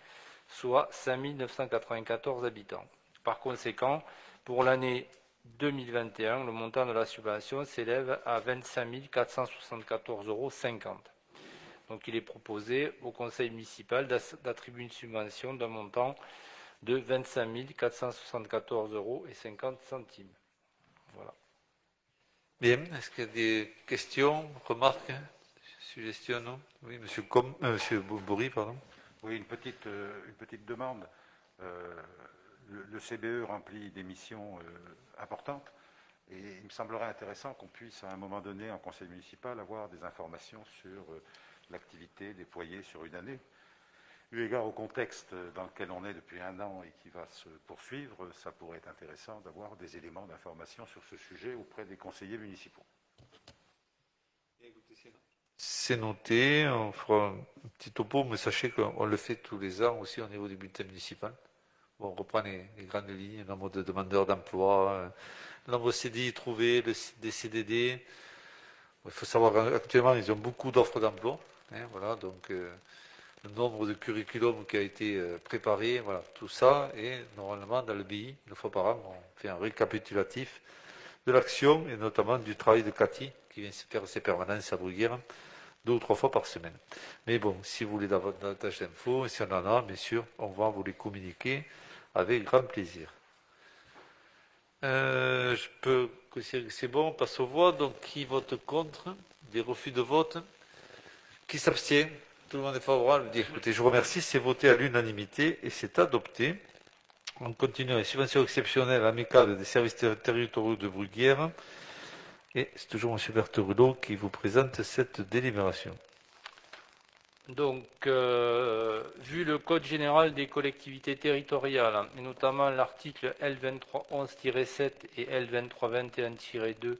soit 5 994 habitants. Par conséquent, pour l'année 2021, le montant de la subvention s'élève à 25 474,50 €. Donc il est proposé au conseil municipal d'attribuer une subvention d'un montant de 25 474,50 €. Voilà. Bien, est-ce qu'il y a des questions, remarques, suggestions? Non? Oui, monsieur Bourri, pardon. Oui, une petite demande. Le CBE remplit des missions importantes et il me semblerait intéressant qu'on puisse à un moment donné en conseil municipal avoir des informations sur l'activité déployée sur une année. Eu égard au contexte dans lequel on est depuis un an et qui va se poursuivre, ça pourrait être intéressant d'avoir des éléments d'information sur ce sujet auprès des conseillers municipaux. C'est noté, on fera un petit topo, mais sachez qu'on le fait tous les ans aussi au niveau du bulletin municipal. Bon, on reprend les grandes lignes, le nombre de demandeurs d'emploi, le nombre de CDI trouvés, des CDD. Il faut savoir qu'actuellement, ils ont beaucoup d'offres d'emploi. Voilà, donc le nombre de curriculums qui a été préparé, voilà, tout ça. Et normalement, dans le BI, une fois par an, on fait un récapitulatif de l'action et notamment du travail de Cathy, qui vient faire ses permanences à Bruguière 2 ou 3 fois par semaine. Mais bon, si vous voulez davantage d'infos, si on en a, bien sûr, on va vous les communiquer avec grand plaisir. Je peux considérer que c'est bon, on passe aux voix. Donc, qui vote contre? Des refus de vote? Qui s'abstient? Tout le monde est favorable? Écoutez, je vous remercie, c'est voté à l'unanimité et c'est adopté. On continue avec subvention exceptionnelle amicale des services territoriaux de Bruguière. Et c'est toujours M. Bertorello qui vous présente cette délibération. Donc, vu le Code général des collectivités territoriales, et notamment l'article L2311-7 et L2321-2,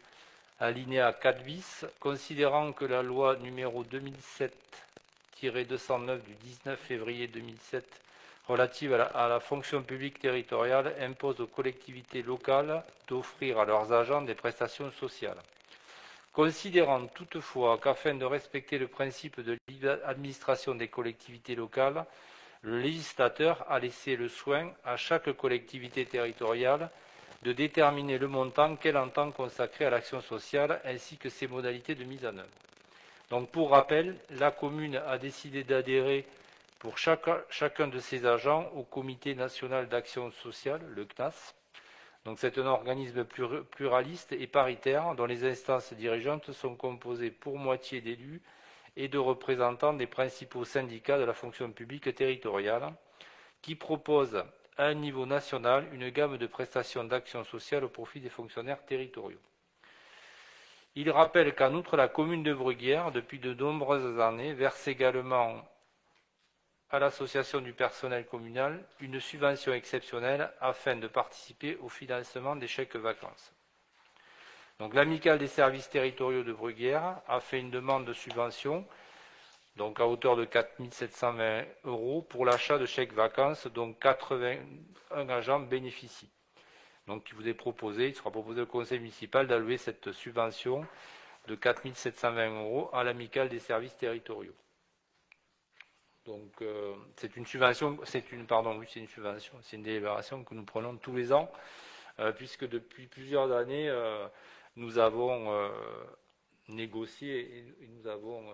alinéa 4 bis, considérant que la loi numéro 2007-209 du 19 février 2007 relative à la fonction publique territoriale impose aux collectivités locales d'offrir à leurs agents des prestations sociales. Considérant toutefois qu'afin de respecter le principe de l'administration des collectivités locales, le législateur a laissé le soin à chaque collectivité territoriale de déterminer le montant qu'elle entend consacrer à l'action sociale ainsi que ses modalités de mise en œuvre. Donc, pour rappel, la commune a décidé d'adhérer pour chacun de ses agents au Comité national d'action sociale, le CNAS, Donc c'est un organisme pluraliste et paritaire dont les instances dirigeantes sont composées pour moitié d'élus et de représentants des principaux syndicats de la fonction publique territoriale, qui propose à un niveau national une gamme de prestations d'action sociale au profit des fonctionnaires territoriaux. Il rappelle qu'en outre, la commune de Bruguière, depuis de nombreuses années, verse également à l'association du personnel communal une subvention exceptionnelle afin de participer au financement des chèques vacances. Donc l'amicale des services territoriaux de Bruguière a fait une demande de subvention donc à hauteur de 4 720 € pour l'achat de chèques vacances, dont 81 agents bénéficient. Donc il sera proposé au conseil municipal d'allouer cette subvention de 4 720 € à l'amicale des services territoriaux. Donc c'est une délibération que nous prenons tous les ans, puisque depuis plusieurs années, nous avons négocié et nous avons,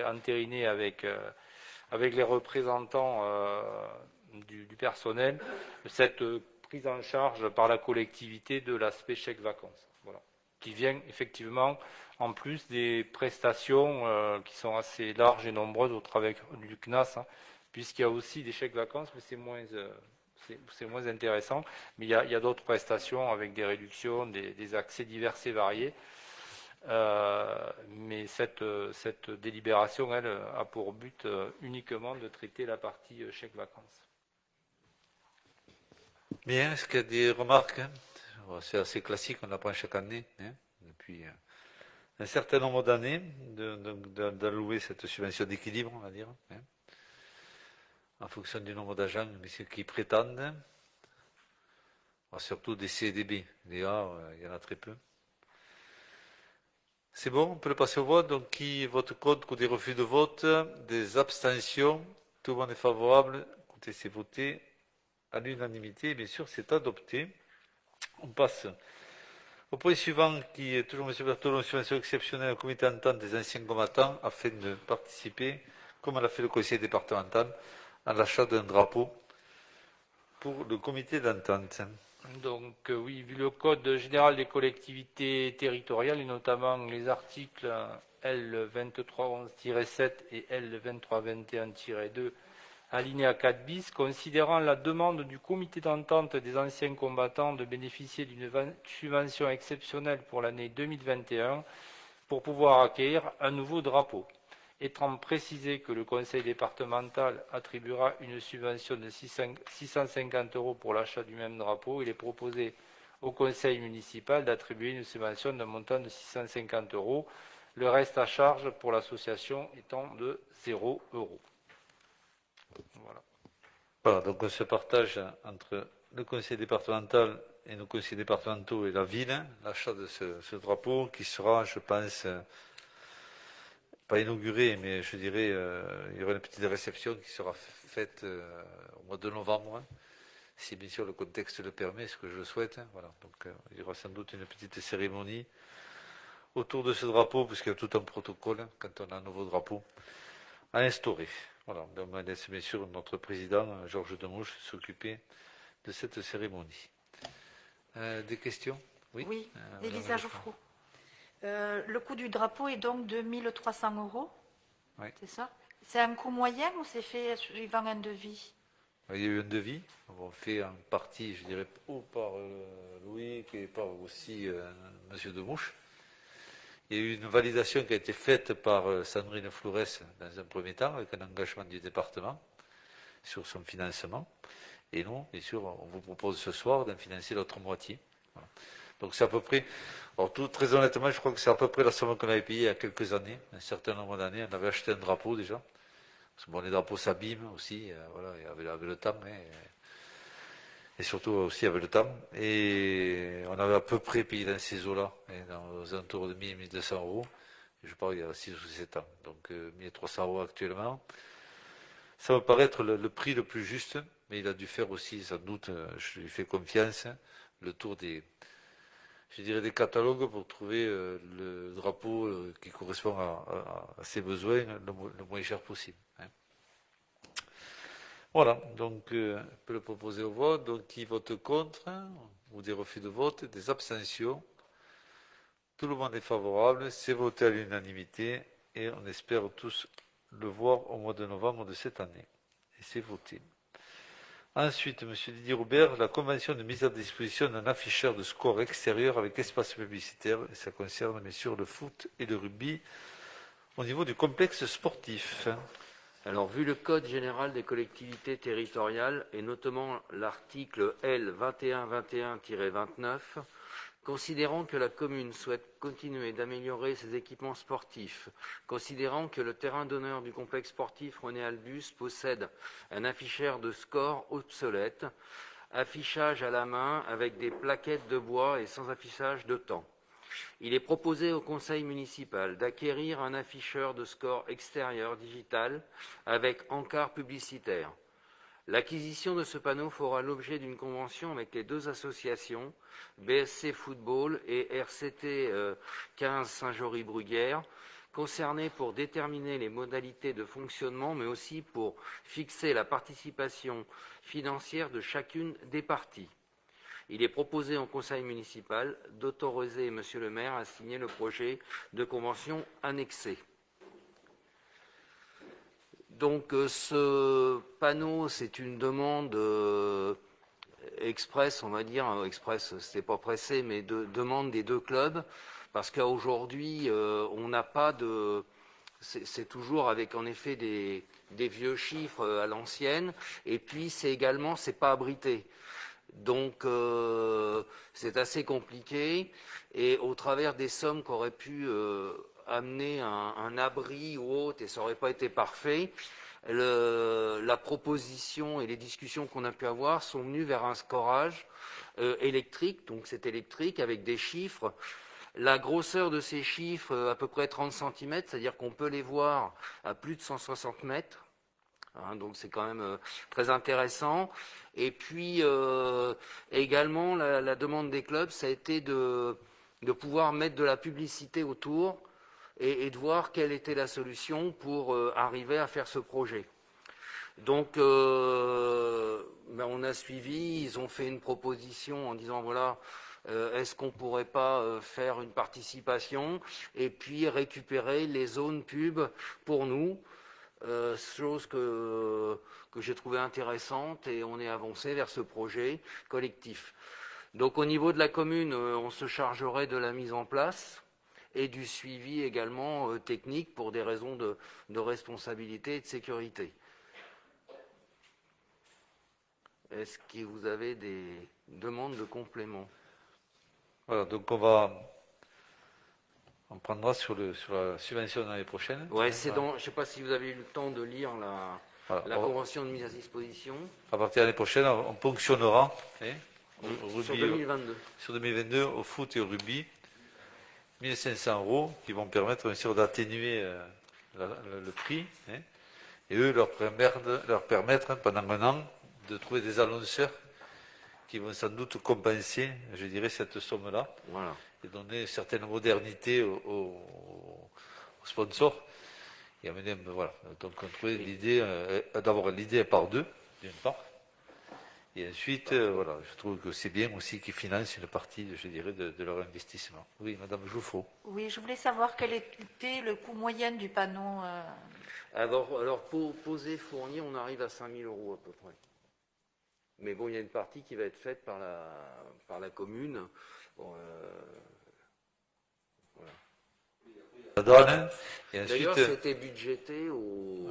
entériné avec les représentants du personnel cette prise en charge par la collectivité de l'aspect chèque vacances. Voilà. Qui vient effectivement en plus des prestations qui sont assez larges et nombreuses au travers du CNAS, puisqu'il y a aussi des chèques vacances, mais c'est moins intéressant. Mais il y a d'autres prestations avec des réductions, des accès divers et variés. Mais cette délibération, elle, a pour but uniquement de traiter la partie chèque vacances. Bien, est-ce qu'il y a des remarques? C'est assez classique, on l'apprend chaque année, depuis un certain nombre d'années, d'allouer cette subvention d'équilibre, on va dire, en fonction du nombre d'agents qui prétendent, surtout des CDB. Les A, il y en a très peu. C'est bon, on peut le passer au vote. Donc, qui vote contre, ou des refus de vote, des abstentions, tout le monde est favorable. Écoutez, c'est voté à l'unanimité, bien sûr, c'est adopté. On passe au point suivant, qui est toujours M. Berthelot, subvention exceptionnelle au comité d'entente des anciens combattants, afin de participer, comme l'a fait le conseil départemental, à l'achat d'un drapeau pour le comité d'entente. Donc oui, vu le Code général des collectivités territoriales, et notamment les articles L2311-7 et L2321-2, alinéa 4 bis, considérant la demande du comité d'entente des anciens combattants de bénéficier d'une subvention exceptionnelle pour l'année 2021 pour pouvoir accueillir un nouveau drapeau. Étant précisé que le conseil départemental attribuera une subvention de 650 € pour l'achat du même drapeau, il est proposé au conseil municipal d'attribuer une subvention d'un montant de 650 €, le reste à charge pour l'association étant de 0 €. Voilà, donc on se partage entre le conseil départemental et nos conseils départementaux et la ville, l'achat de ce drapeau qui sera, je pense, pas inauguré, mais je dirais, il y aura une petite réception qui sera faite au mois de novembre, si bien sûr le contexte le permet, ce que je le souhaite. Voilà, donc il y aura sans doute une petite cérémonie autour de ce drapeau, puisqu'il y a tout un protocole quand on a un nouveau drapeau à instaurer. Voilà, donc on laisse bien sûr notre président, Georges Demouche, s'occuper de cette cérémonie. Des questions? Oui, Élisa Jouffroux. Le coût du drapeau est donc de 1 300 €, oui. C'est ça? C'est un coût moyen ou c'est fait suivant un devis? Il y a eu un devis, on fait en partie, je dirais, par Loïc et par aussi M. Demouche. Il y a eu une validation qui a été faite par Sandrine Flourès dans un premier temps, avec un engagement du département sur son financement. Et nous, bien sûr, on vous propose ce soir d'en financer l'autre moitié. Voilà. Donc c'est à peu près, alors très honnêtement, je crois que c'est à peu près la somme qu'on avait payée il y a quelques années, un certain nombre d'années. On avait acheté un drapeau déjà. Parce que bon, les drapeaux s'abîment aussi, voilà, avec le temps. Et surtout aussi avec le temps. Et on avait à peu près payé dans ces eaux-là, aux alentours de 1 000 1200 €. Je parle il y a 6 ou 7 ans. Donc 1 300 € actuellement. Ça me paraît être le prix le plus juste, mais il a dû faire aussi, sans doute, je lui fais confiance, le tour des catalogues pour trouver le drapeau qui correspond à ses besoins le moins cher possible. Voilà, donc on peut le proposer au vote. Donc qui vote contre? ou des refus de vote, des abstentions. Tout le monde est favorable, c'est voté à l'unanimité et on espère tous le voir au mois de novembre de cette année. Et c'est voté. Ensuite, M. Didier Roubert, la convention de mise à disposition d'un afficheur de score extérieur avec espace publicitaire, et ça concerne bien sûr le foot et le rugby au niveau du complexe sportif. Alors, vu le Code général des collectivités territoriales, et notamment l'article L 2121-29, considérant que la commune souhaite continuer d'améliorer ses équipements sportifs, considérant que le terrain d'honneur du complexe sportif René Albus possède un afficheur de score obsolète, affichage à la main avec des plaquettes de bois et sans affichage de temps. Il est proposé au conseil municipal d'acquérir un afficheur de score extérieur digital avec encart publicitaire. L'acquisition de ce panneau fera l'objet d'une convention avec les deux associations, BSC Football et RCT 15 Saint-Jory-Bruguière, concernées pour déterminer les modalités de fonctionnement, mais aussi pour fixer la participation financière de chacune des parties. Il est proposé au conseil municipal d'autoriser M. le maire à signer le projet de convention annexé. Donc ce panneau, c'est une demande express, on va dire, express, c'est pas pressé, mais de demande des deux clubs, parce qu'aujourd'hui, on n'a pas de... C'est toujours avec en effet des vieux chiffres à l'ancienne, et puis c'est également, c'est pas abrité. Donc c'est assez compliqué, et au travers des sommes qu'aurait pu amener un abri ou autre, et ça n'aurait pas été parfait, la proposition et les discussions qu'on a pu avoir sont venues vers un scorage électrique, donc c'est électrique avec des chiffres. La grosseur de ces chiffres, à peu près 30 cm, c'est-à-dire qu'on peut les voir à plus de 160 mètres. Donc c'est quand même très intéressant. Et puis également la demande des clubs, ça a été de pouvoir mettre de la publicité autour et de voir quelle était la solution pour arriver à faire ce projet. Donc on a suivi, ils ont fait une proposition en disant voilà, est-ce qu'on ne pourrait pas faire une participation et puis récupérer les zones pub pour nous, chose que j'ai trouvé intéressante, et on est avancé vers ce projet collectif. Donc au niveau de la commune, on se chargerait de la mise en place et du suivi également technique pour des raisons de responsabilité et de sécurité. Est-ce que vous avez des demandes de complément? Voilà, donc on prendra sur la subvention l'année prochaine. Ouais, c'est dans. Je ne sais pas si vous avez eu le temps de lire la convention de mise à disposition. À partir de l'année prochaine, on ponctionnera au rugby, sur 2022. Sur 2022, au foot et au rugby, 1500 € qui vont permettre bien sûr d'atténuer le prix, et eux leur permettre pendant un an de trouver des annonceurs qui vont sans doute compenser, je dirais, cette somme-là, voilà, et donner une certaine modernité aux sponsors. Et amener, voilà. Donc on trouvait l'idée d'avoir l'idée par deux, d'une part, et ensuite, voilà, je trouve que c'est bien aussi qu'ils financent une partie, je dirais, de leur investissement. Oui, Madame Jouffreau. Oui, je voulais savoir quel était le coût moyen du panneau. Alors pour poser, fournir, on arrive à 5 000 € à peu près. Mais bon, il y a une partie qui va être faite par la commune. Bon, voilà. Ça donne, et ensuite, d'ailleurs, c'était budgété au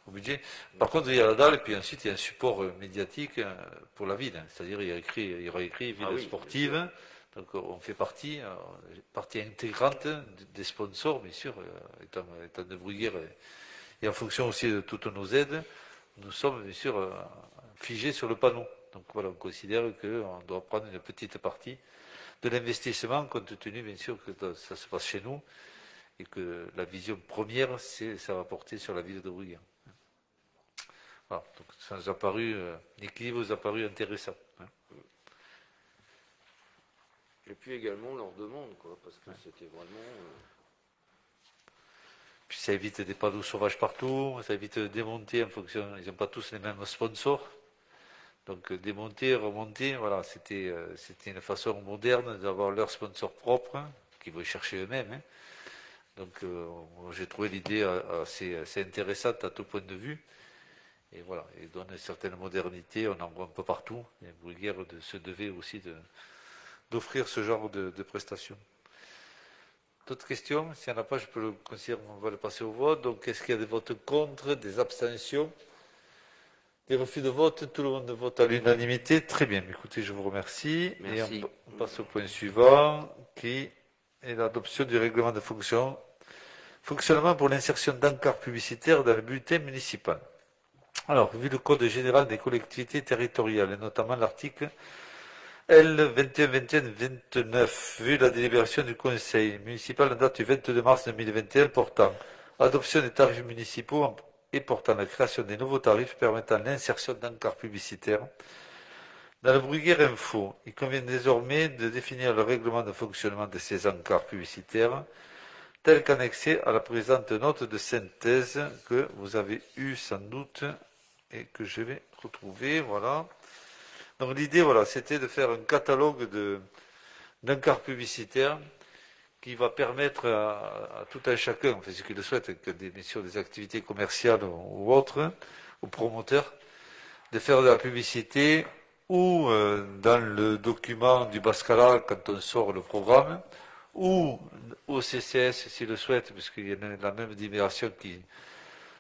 budget. Par contre, il y a la dalle, et puis ensuite, il y a un support médiatique pour la ville. C'est-à-dire, il y aura écrit ville sportive. Donc, on fait partie intégrante des sponsors, bien sûr, étant de Bruguière, et en fonction aussi de toutes nos aides. Nous sommes bien sûr figés sur le panneau. Donc voilà, on considère qu'on doit prendre une petite partie de l'investissement, compte tenu bien sûr que ça se passe chez nous et que la vision première, ça va porter sur la ville de Bruguière. Voilà, donc ça nous a paru, l'équilibre nous a paru intéressant. Et puis également leur demande, quoi, parce que c'était vraiment... Puis ça évite des panneaux sauvages partout, ça évite de démonter en fonction, ils n'ont pas tous les mêmes sponsors. Donc démonter, remonter, voilà, c'était une façon moderne d'avoir leur sponsor propre, hein, qu'ils vont chercher eux-mêmes. Hein. Donc j'ai trouvé l'idée assez intéressante à tout point de vue. Et voilà, il donne une certaine modernité, on en voit un peu partout. Et Bruguière se devait aussi d'offrir ce genre de prestations. D'autres questions? S'il n'y en a pas, je peux le considérer, on va le passer au vote. Donc, est-ce qu'il y a des votes contre, des abstentions, des refus de vote? Tout le monde vote à l'unanimité. Très bien. Écoutez, je vous remercie. Merci. Et on passe au point suivant, qui est l'adoption du règlement de fonctionnement pour l'insertion d'encarts publicitaires dans le bulletin municipal. Alors, vu le Code général des collectivités territoriales, et notamment l'article L 21-21-29, vu la délibération du Conseil municipal en date du 22 mars 2021 portant adoption des tarifs municipaux et portant la création des nouveaux tarifs permettant l'insertion d'encarts publicitaires dans le Bruguière Info, il convient désormais de définir le règlement de fonctionnement de ces encarts publicitaires tel qu'annexé à la présente note de synthèse que vous avez eue sans doute et que je vais retrouver, voilà. Donc l'idée, voilà, c'était de faire un catalogue d'encarts publicitaires qui va permettre à tout un chacun, enfin ceux qui le souhaitent, que bien sûr des activités commerciales ou autres, aux promoteurs, de faire de la publicité ou dans le document du Bascala quand on sort le programme, ou au CCS s'il le souhaite, puisqu'il y a la même délibération qui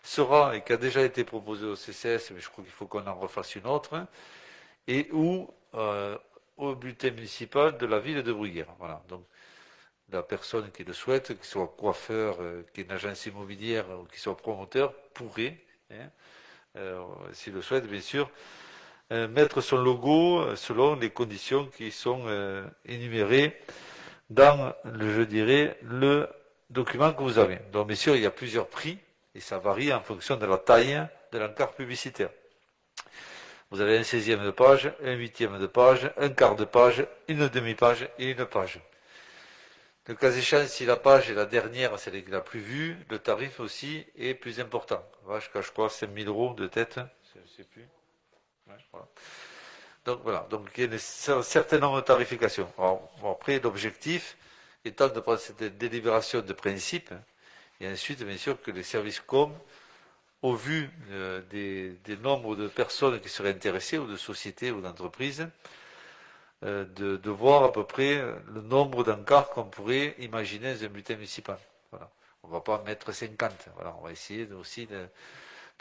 sera et qui a déjà été proposée au CCS, mais je crois qu'il faut qu'on en refasse une autre, et ou au bulletin municipal de la ville de Bruguière. Voilà. Donc, la personne qui le souhaite, qu'il soit coiffeur, qui est une agence immobilière ou qui soit promoteur, pourrait, s'il le souhaite, bien sûr, mettre son logo selon les conditions qui sont énumérées dans, je dirais, le document que vous avez. Donc, bien sûr, il y a plusieurs prix et ça varie en fonction de la taille de l'encart publicitaire. Vous avez un 16e de page, un 8e de page, un quart de page, une demi-page et une page. Le cas échéant, si la page est la dernière, c'est la plus vue, le tarif aussi est plus important. Jusqu'à, je crois, 5 000 € de tête. Je ne sais plus. Ouais, voilà. Donc voilà, donc il y a un certain nombre de tarifications. Alors, bon, après, l'objectif étant de prendre cette délibération de principe, et ensuite, bien sûr, que les services com, au vu des nombres de personnes qui seraient intéressées, ou de sociétés ou d'entreprises, de voir à peu près le nombre d'encarts qu'on pourrait imaginer dans un bulletin municipal. Voilà. On ne va pas mettre 50. Voilà. On va essayer aussi de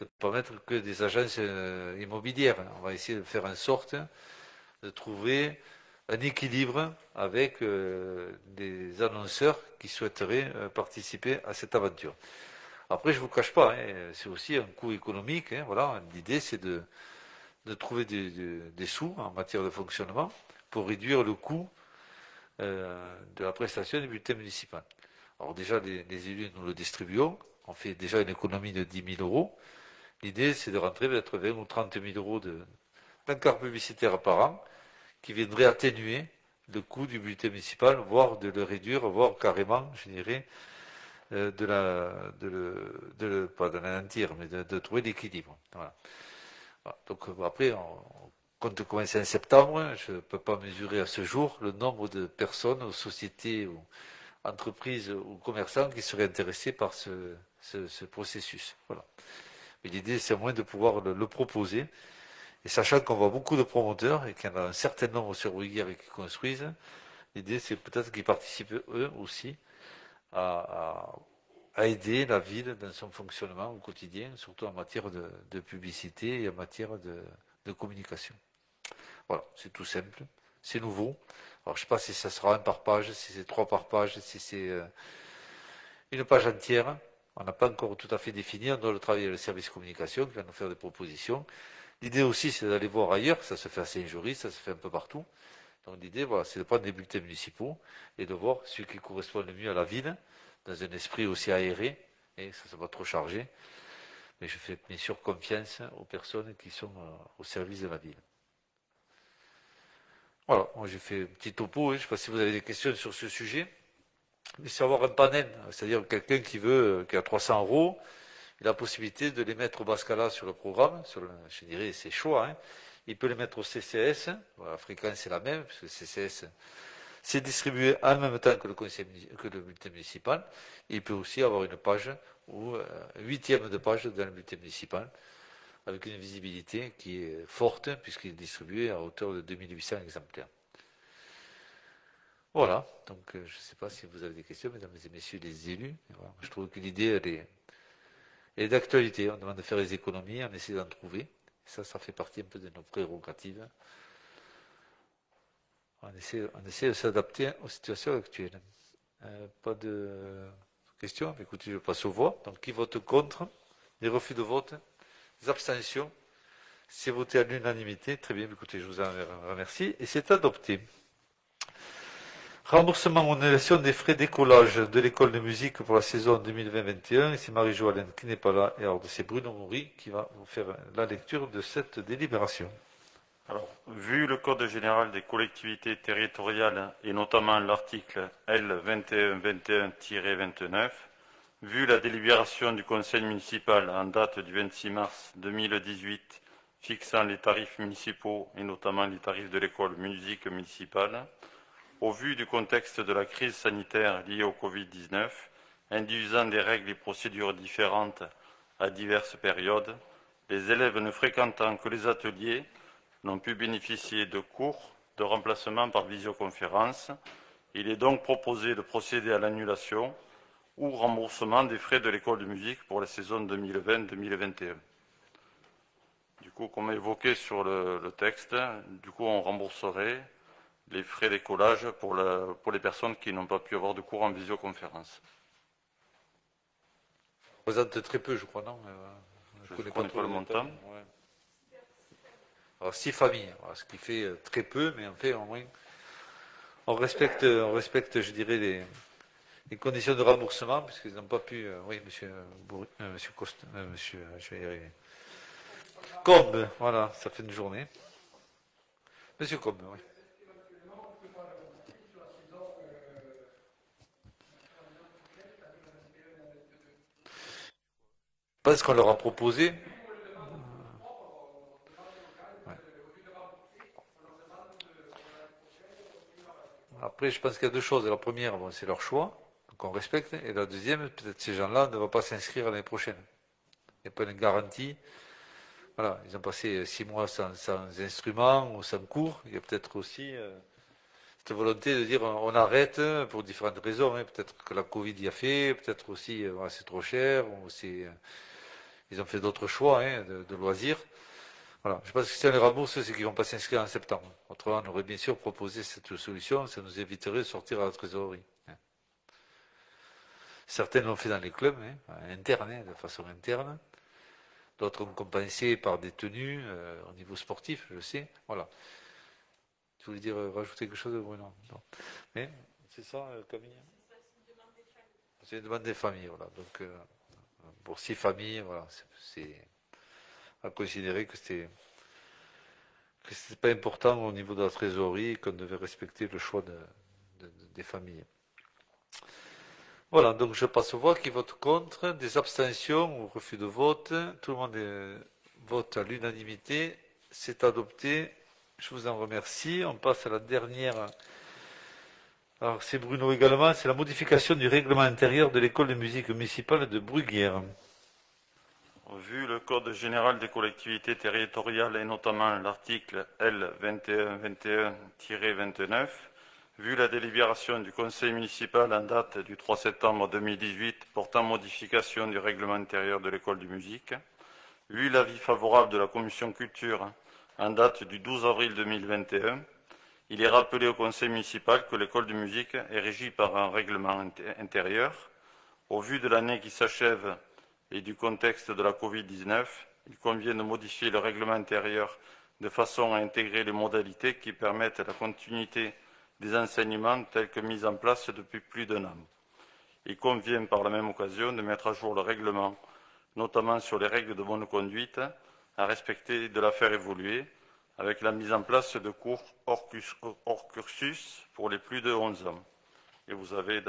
ne pas mettre que des agences immobilières. On va essayer de faire en sorte de trouver un équilibre avec des annonceurs qui souhaiteraient participer à cette aventure. Après, je ne vous cache pas, c'est aussi un coût économique. Voilà. L'idée, c'est de trouver des sous en matière de fonctionnement pour réduire le coût de la prestation du bulletin municipal. Alors déjà, les élus, nous le distribuons. On fait déjà une économie de 10 000 €. L'idée, c'est de rentrer peut-être 20 ou 30 000 € d'encarts publicitaires par an qui viendraient atténuer le coût du bulletin municipal, voire de le réduire, voire carrément, je dirais, pas de l'anéantir, mais de trouver l'équilibre. Voilà. Voilà. Donc après, on compte commencer en septembre. Je ne peux pas mesurer à ce jour le nombre de personnes, ou sociétés, ou entreprises, ou commerçants qui seraient intéressés par ce processus. Voilà. Mais l'idée, c'est au moins de pouvoir le proposer. Et sachant qu'on voit beaucoup de promoteurs et qu'il y en a un certain nombre sur Bruguière qui construisent, l'idée, c'est peut-être qu'ils participent eux aussi à aider la ville dans son fonctionnement au quotidien, surtout en matière de publicité et en matière de communication. Voilà, c'est tout simple, c'est nouveau. Alors je ne sais pas si ça sera un par page, si c'est 3 par page, si c'est une page entière. On n'a pas encore tout à fait défini, on doit le travailler avec le service communication qui va nous faire des propositions. L'idée aussi, c'est d'aller voir ailleurs, ça se fait à Saint-Jory, ça se fait un peu partout. Donc l'idée, voilà, c'est de prendre des bulletins municipaux et de voir ce qui correspond le mieux à la ville, dans un esprit aussi aéré, et ça ne va pas trop charger. Mais je fais bien sûr confiance aux personnes qui sont au service de la ville. Voilà, moi j'ai fait un petit topo, je ne sais pas si vous avez des questions sur ce sujet. Mais c'est avoir un panel, c'est-à-dire quelqu'un qui a 300 €, il a la possibilité de les mettre au Bascala sur le programme, je dirais ses choix, il peut les mettre au CCS. Voilà, la fréquence est la même, puisque le CCS, c'est distribué en même temps que le bulletin municipal. Il peut aussi avoir une page ou un huitième de page dans le bulletin municipal, avec une visibilité qui est forte, puisqu'il est distribué à hauteur de 2800 exemplaires. Voilà, donc je ne sais pas si vous avez des questions, mesdames et messieurs les élus. Voilà, je trouve que l'idée, elle est d'actualité. On demande de faire des économies, on essaie d'en trouver. Ça fait partie un peu de nos prérogatives. On essaie de s'adapter aux situations actuelles. Pas de questions? Écoutez, je passe au vote. Donc, qui vote contre? Les refus de vote? Les abstentions? C'est voté à l'unanimité. Très bien, écoutez, je vous en remercie. Et c'est adopté. Remboursement ou annulation des frais d'écolage de l'école de musique pour la saison 2020-21. Et c'est Marie-Jo Alain qui n'est pas là. Et alors, c'est Bruno Moury qui va vous faire la lecture de cette délibération. Alors, vu le Code général des collectivités territoriales et notamment l'article L2121-29, vu la délibération du Conseil municipal en date du 26 mars 2018 fixant les tarifs municipaux et notamment les tarifs de l'école musique municipale, au vu du contexte de la crise sanitaire liée au Covid-19, induisant des règles et procédures différentes à diverses périodes, les élèves ne fréquentant que les ateliers n'ont pu bénéficier de cours de remplacement par visioconférence. Il est donc proposé de procéder à l'annulation ou remboursement des frais de l'école de musique pour la saison 2020-2021. Du coup, comme évoqué sur le texte, du coup, on rembourserait les frais d'écolage pour les personnes qui n'ont pas pu avoir de cours en visioconférence. Ça représente très peu, je crois, non? Je ne connais pas le montant. Ouais. Alors, 6 familles, voilà, ce qui fait très peu, mais en fait, au moins, on respecte, je dirais, les conditions de remboursement, puisqu'ils n'ont pas pu... oui, monsieur Coste, je vais y arriver. Combe, voilà, ça fait une journée. Monsieur Combe, oui. Je pense qu'on leur a proposé. Après, je pense qu'il y a deux choses. La première, bon, c'est leur choix, donc on respecte. Et la deuxième, peut-être ces gens-là ne vont pas s'inscrire l'année prochaine. Il n'y a pas une garantie. Voilà, ils ont passé 6 mois sans instruments ou sans cours. Il y a peut-être aussi cette volonté de dire on arrête pour différentes raisons. Hein. Peut-être que la Covid y a fait, peut-être aussi c'est trop cher, ou ils ont fait d'autres choix de loisirs. Voilà. Je pense que si on les rembourse, c'est qu'ils ne vont pas s'inscrire en septembre. Autrement, on aurait bien sûr proposé cette solution, ça nous éviterait de sortir à la trésorerie. Certains l'ont fait dans les clubs, internes, de façon interne. D'autres ont compensé par des tenues au niveau sportif, je sais. Voilà. Tu voulais dire rajouter quelque chose, Bruno? Non. Mais c'est ça, Camille? C'est une demande des familles, voilà. Donc pour 6 familles, voilà, c'est à considérer que c'était pas important au niveau de la trésorerie et qu'on devait respecter le choix des familles. Voilà, donc je passe au vote. Qui vote contre? Des abstentions ou refus de vote? Tout le monde vote à l'unanimité. C'est adopté. Je vous en remercie. On passe à la dernière. Alors c'est Bruno également. C'est la modification du règlement intérieur de l'école de musique municipale de Bruguière. Vu le Code général des collectivités territoriales et notamment l'article L2121-29, vu la délibération du Conseil municipal en date du 3 septembre 2018 portant modification du règlement intérieur de l'école de musique, vu l'avis favorable de la Commission culture en date du 12 avril 2021, il est rappelé au Conseil municipal que l'école de musique est régie par un règlement intérieur. Au vu de l'année qui s'achève et du contexte de la Covid-19, il convient de modifier le règlement intérieur de façon à intégrer les modalités qui permettent la continuité des enseignements tels que mis en place depuis plus d'1 an. Il convient par la même occasion de mettre à jour le règlement, notamment sur les règles de bonne conduite à respecter et de la faire évoluer, avec la mise en place de cours hors cursus pour les plus de 11 ans. Et vous avez,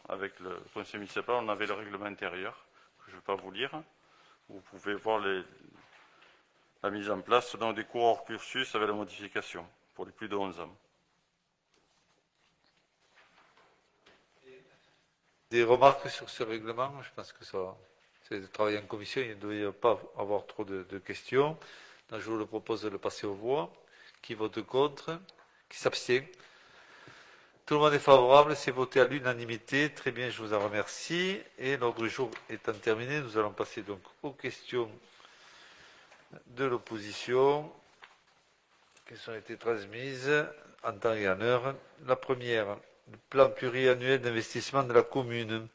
avec le Conseil municipal, on avait le règlement intérieur, que je ne vais pas vous lire. Vous pouvez voir la mise en place donc, des cours hors cursus avec la modification pour les plus de 11 ans. Des remarques sur ce règlement? Je pense que ça, c'est de travailler en commission, il ne doit pas avoir trop de questions. Donc, je vous propose de le passer aux voix. Qui vote contre? Qui s'abstient? Tout le monde est favorable, c'est voté à l'unanimité. Très bien, je vous en remercie. Et l'ordre du jour étant terminé, nous allons passer donc aux questions de l'opposition qui ont été transmises en temps et en heure. La première, le plan pluriannuel d'investissement de la commune.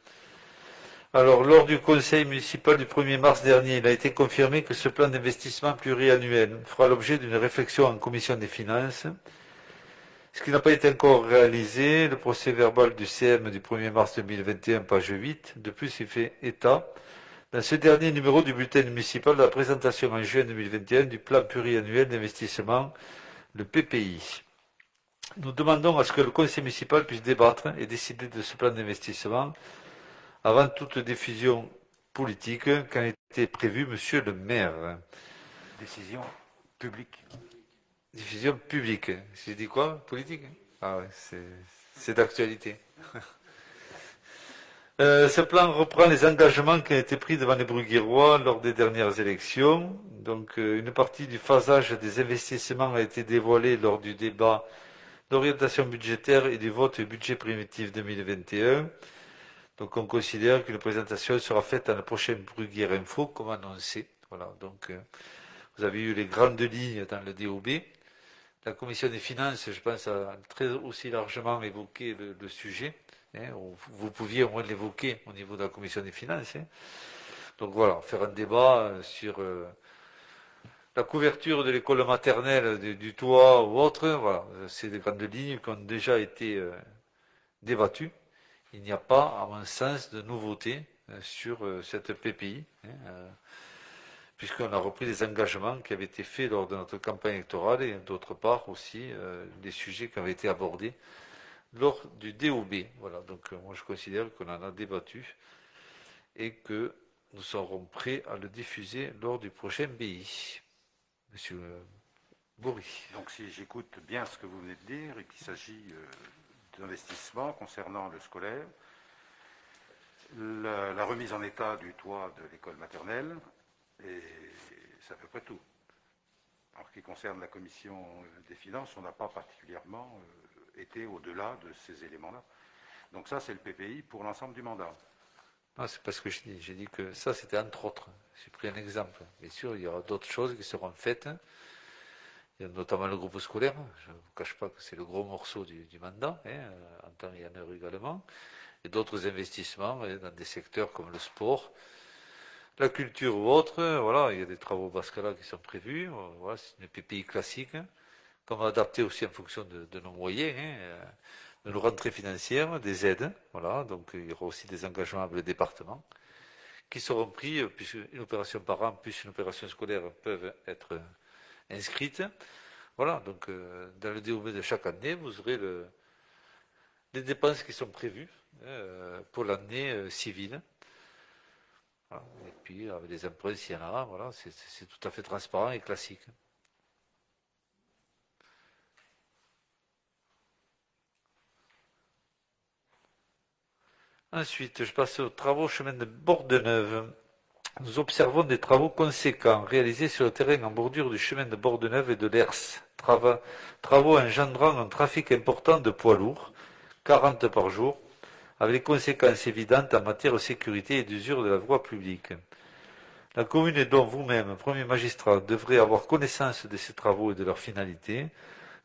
Alors, lors du conseil municipal du 1er mars dernier, il a été confirmé que ce plan d'investissement pluriannuel fera l'objet d'une réflexion en commission des finances. Ce qui n'a pas été encore réalisé, le procès verbal du CM du 1er mars 2021, page 8. De plus, il fait état, dans ce dernier numéro du bulletin municipal, de la présentation en juin 2021 du plan pluriannuel d'investissement, le PPI. Nous demandons à ce que le conseil municipal puisse débattre et décider de ce plan d'investissement avant toute diffusion politique, qu'a été prévu monsieur le maire. Décision publique. Diffusion publique. J'ai dit quoi? Politique? Ah ouais, c'est d'actualité. Ce plan reprend les engagements qui ont été pris devant les Bruguirois lors des dernières élections. Donc, une partie du phasage des investissements a été dévoilée lors du débat d'orientation budgétaire et du vote du budget primitif 2021. Donc, on considère qu'une présentation sera faite à la prochaine Bruguière Info, comme annoncé. Voilà. Donc, vous avez eu les grandes lignes dans le DOB. La commission des finances, je pense, a très aussi largement évoqué le sujet. Vous pouviez au moins l'évoquer au niveau de la commission des finances. Donc voilà, faire un débat sur la couverture de l'école maternelle, du toit ou autre. Voilà, c'est des grandes lignes qui ont déjà été débattues. Il n'y a pas, à mon sens, de nouveauté sur cette PPI. Puisqu'on a repris les engagements qui avaient été faits lors de notre campagne électorale et d'autre part aussi des sujets qui avaient été abordés lors du DOB. Voilà, donc moi je considère qu'on en a débattu et que nous serons prêts à le diffuser lors du prochain BI. Monsieur Bourri. Donc si j'écoute bien ce que vous venez de dire et qu'il s'agit d'investissement concernant le scolaire, la remise en état du toit de l'école maternelle, et c'est à peu près tout. En ce qui concerne la commission des finances, on n'a pas particulièrement été au-delà de ces éléments-là. Donc ça, c'est le PPI pour l'ensemble du mandat. Non, c'est pas ce que je dis. J'ai dit que ça, c'était entre autres. J'ai pris un exemple. Bien sûr, il y aura d'autres choses qui seront faites. Il y a notamment le groupe scolaire. Je ne vous cache pas que c'est le gros morceau du mandat, en temps et en heure également. Et d'autres investissements dans des secteurs comme le sport, la culture ou autre. Voilà, il y a des travaux Bascala qui sont prévus. Voilà, c'est une PPI classique, qu'on va adapter aussi en fonction de nos moyens, de nos rentrées financières, des aides. Voilà, donc il y aura aussi des engagements avec le département qui seront pris, puisque une opération par an plus une opération scolaire peuvent être inscrites. Voilà, donc dans le DOB de chaque année, vous aurez les dépenses qui sont prévues pour l'année civile. Voilà. Et puis avec les emprunts, s'il y en a, voilà, c'est tout à fait transparent et classique. Ensuite, je passe aux travaux chemin de Bordeneuve. Nous observons des travaux conséquents réalisés sur le terrain en bordure du chemin de Bordeneuve et de l'Ers. Travaux engendrant un trafic important de poids lourds, 40 par jour, avec des conséquences évidentes en matière de sécurité et d'usure de la voie publique. La commune et dont vous-même, premier magistrat, devrez avoir connaissance de ces travaux et de leur finalité.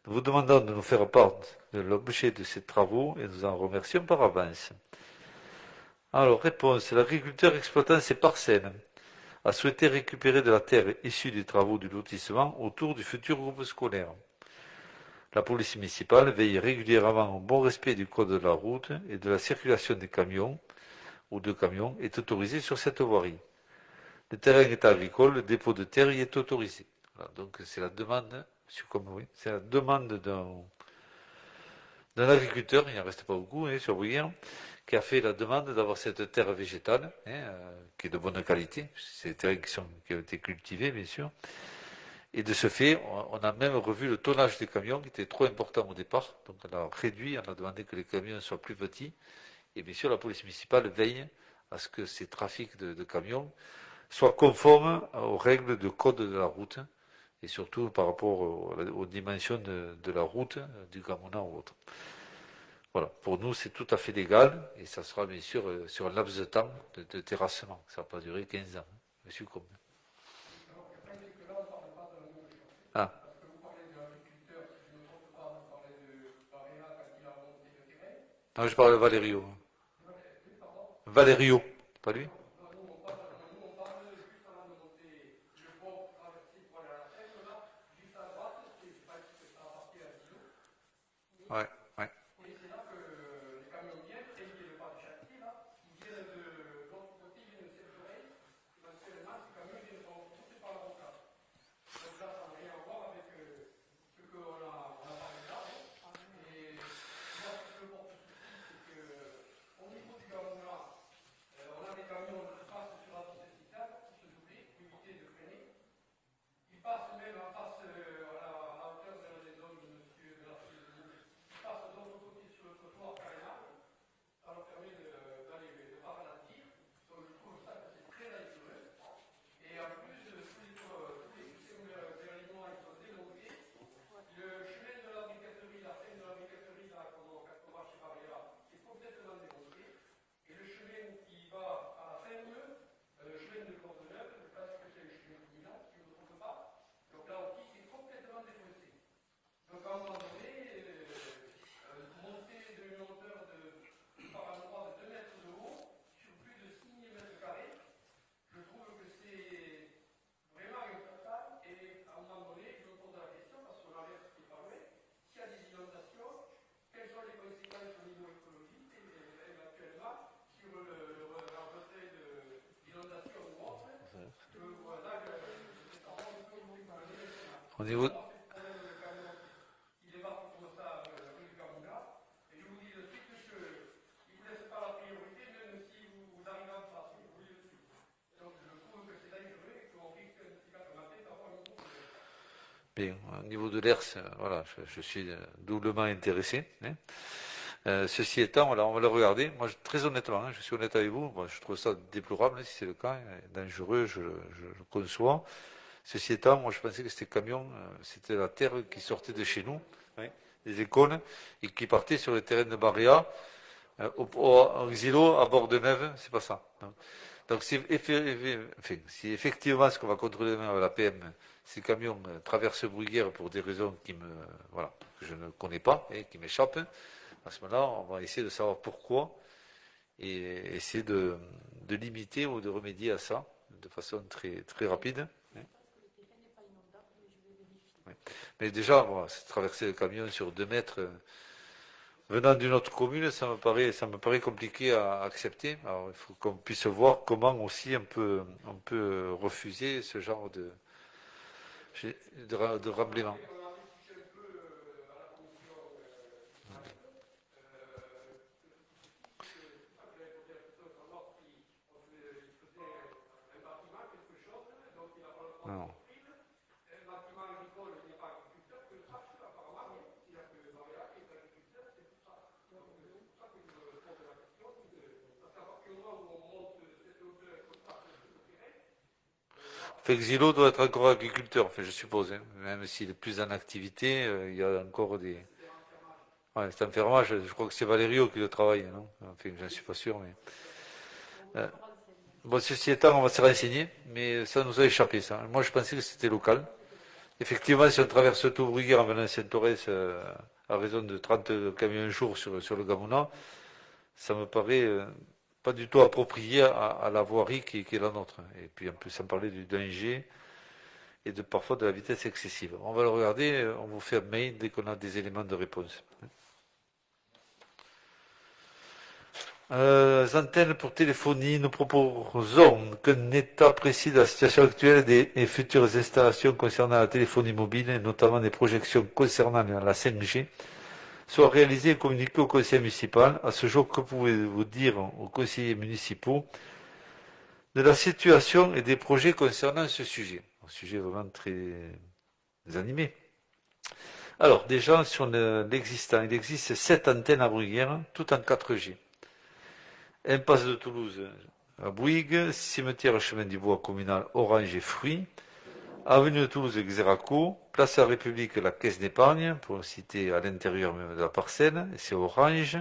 Nous vous demandons de nous faire part de l'objet de ces travaux et nous en remercions par avance. Alors, réponse. L'agriculteur exploitant ces parcelles a souhaité récupérer de la terre issue des travaux du lotissement autour du futur groupe scolaire. La police municipale veille régulièrement au bon respect du code de la route et de la circulation des camions ou de camions est autorisée sur cette voirie. Le terrain est agricole, le dépôt de terre y est autorisé. Voilà, donc c'est la demande, c'est la demande d'un agriculteur, il n'en reste pas beaucoup sur Bruguière, qui a fait la demande d'avoir cette terre végétale, qui est de bonne qualité. C'est des terrains qui ont été cultivés, bien sûr. Et de ce fait, on a même revu le tonnage des camions qui était trop important au départ. Donc on a réduit, on a demandé que les camions soient plus petits. Et bien sûr, la police municipale veille à ce que ces trafics de camions soient conformes aux règles de code de la route et surtout par rapport aux dimensions de la route, du Gamona ou autre. Voilà, pour nous c'est tout à fait légal et ça sera bien sûr sur un laps de temps de terrassement. Ça ne va pas durer 15 ans, monsieur Combe. Ah. Non, je parle de Valerio. Valerio, pas lui? Ouais, ouais. Au niveau... Bien, au niveau de l'ERS, voilà, je suis doublement intéressé. Ceci étant, voilà, on va le regarder. Moi, très honnêtement, je suis honnête avec vous, moi, je trouve ça déplorable, si c'est le cas, dangereux, je conçois. Ceci étant, moi je pensais que ces camions, c'était la terre qui sortait de chez nous, des écoles, et qui partait sur le terrain de Baria, en xylo, à bord de Neve, c'est pas ça. Non. Donc si effectivement ce qu'on va contrôler demain à la PM, ces camions traversent Bruguière pour des raisons que je ne connais pas et qui m'échappent, à ce moment-là, on va essayer de savoir pourquoi et essayer de limiter ou de remédier à ça de façon très, très rapide. Mais déjà, traverser le camion sur 2 mètres venant d'une autre commune, ça me paraît compliqué à accepter. Alors, il faut qu'on puisse voir comment aussi on peut refuser ce genre de remblement. Non. Xylo doit être encore agriculteur, je suppose, même s'il est plus en activité, il y a encore des... Ouais, c'est un fermage, je crois que c'est Valerio qui le travaille, non? Enfin, je ne suis pas sûr, mais... Bon, ceci étant, on va se renseigner, mais ça nous a échappé, ça. Moi, je pensais que c'était local. Effectivement, si on traverse tout Bruguière en venant à Saint-Torres, à raison de 30 camions un jour sur le Gamona, ça me paraît... pas du tout approprié à la voirie qui est la nôtre. Et puis en plus, sans parler du danger et parfois de la vitesse excessive. On va le regarder, on vous fait un mail dès qu'on a des éléments de réponse. Antennes pour téléphonie, nous proposons qu'un état précis de la situation actuelle et futures installations concernant la téléphonie mobile, et notamment des projections concernant la 5G, soit réalisé et communiqué au conseil municipal. À ce jour, que pouvez-vous dire aux conseillers municipaux de la situation et des projets concernant ce sujet? Un sujet vraiment très, animés. Alors, déjà, sur l'existant, il existe 7 antennes à Bruguière, toutes en 4G. Impasse de Toulouse à Bouygues, cimetière chemin du bois communal Orange et Fruits, avenue de Toulouse Xeraco, place à la République la Caisse d'épargne, pour citer à l'intérieur même de la parcelle, c'est Orange.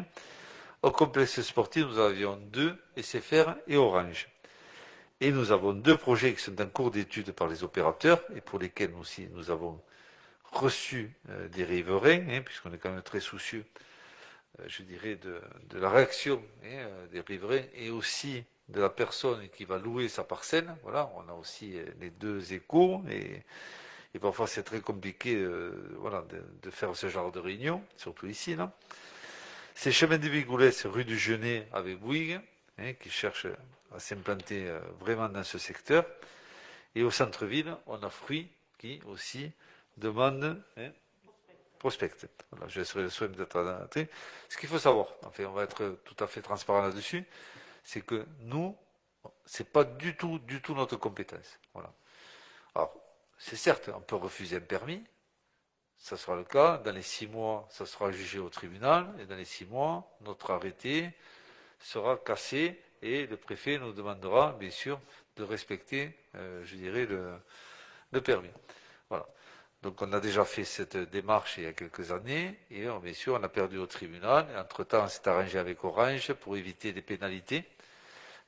Au complexe sportif, nous avions 2 SFR et Orange. Et nous avons 2 projets qui sont en cours d'étude par les opérateurs et pour lesquels aussi nous avons reçu des riverains, puisqu'on est quand même très soucieux, je dirais, de la réaction des riverains et aussi de la personne qui va louer sa parcelle. Voilà, on a aussi les 2 échos et parfois c'est très compliqué voilà, de faire ce genre de réunion, surtout ici. Là. C'est chemin de Bigoulès, rue du Genet avec Bouygues, qui cherche à s'implanter vraiment dans ce secteur. Et au centre-ville, on a Fruits qui aussi demande prospecte. Voilà, je laisserai le soin d'être adapté. Ce qu'il faut savoir, enfin, on va être tout à fait transparent là-dessus, c'est que nous, c'est pas du tout notre compétence. Voilà. Alors, c'est certes, on peut refuser un permis, ça sera le cas. Dans les 6 mois, ça sera jugé au tribunal, et dans les 6 mois, notre arrêté sera cassé, et le préfet nous demandera, bien sûr, de respecter, je dirais, le permis. Voilà. Donc on a déjà fait cette démarche il y a quelques années, et bien sûr on a perdu au tribunal. Entre-temps, on s'est arrangé avec Orange pour éviter des pénalités.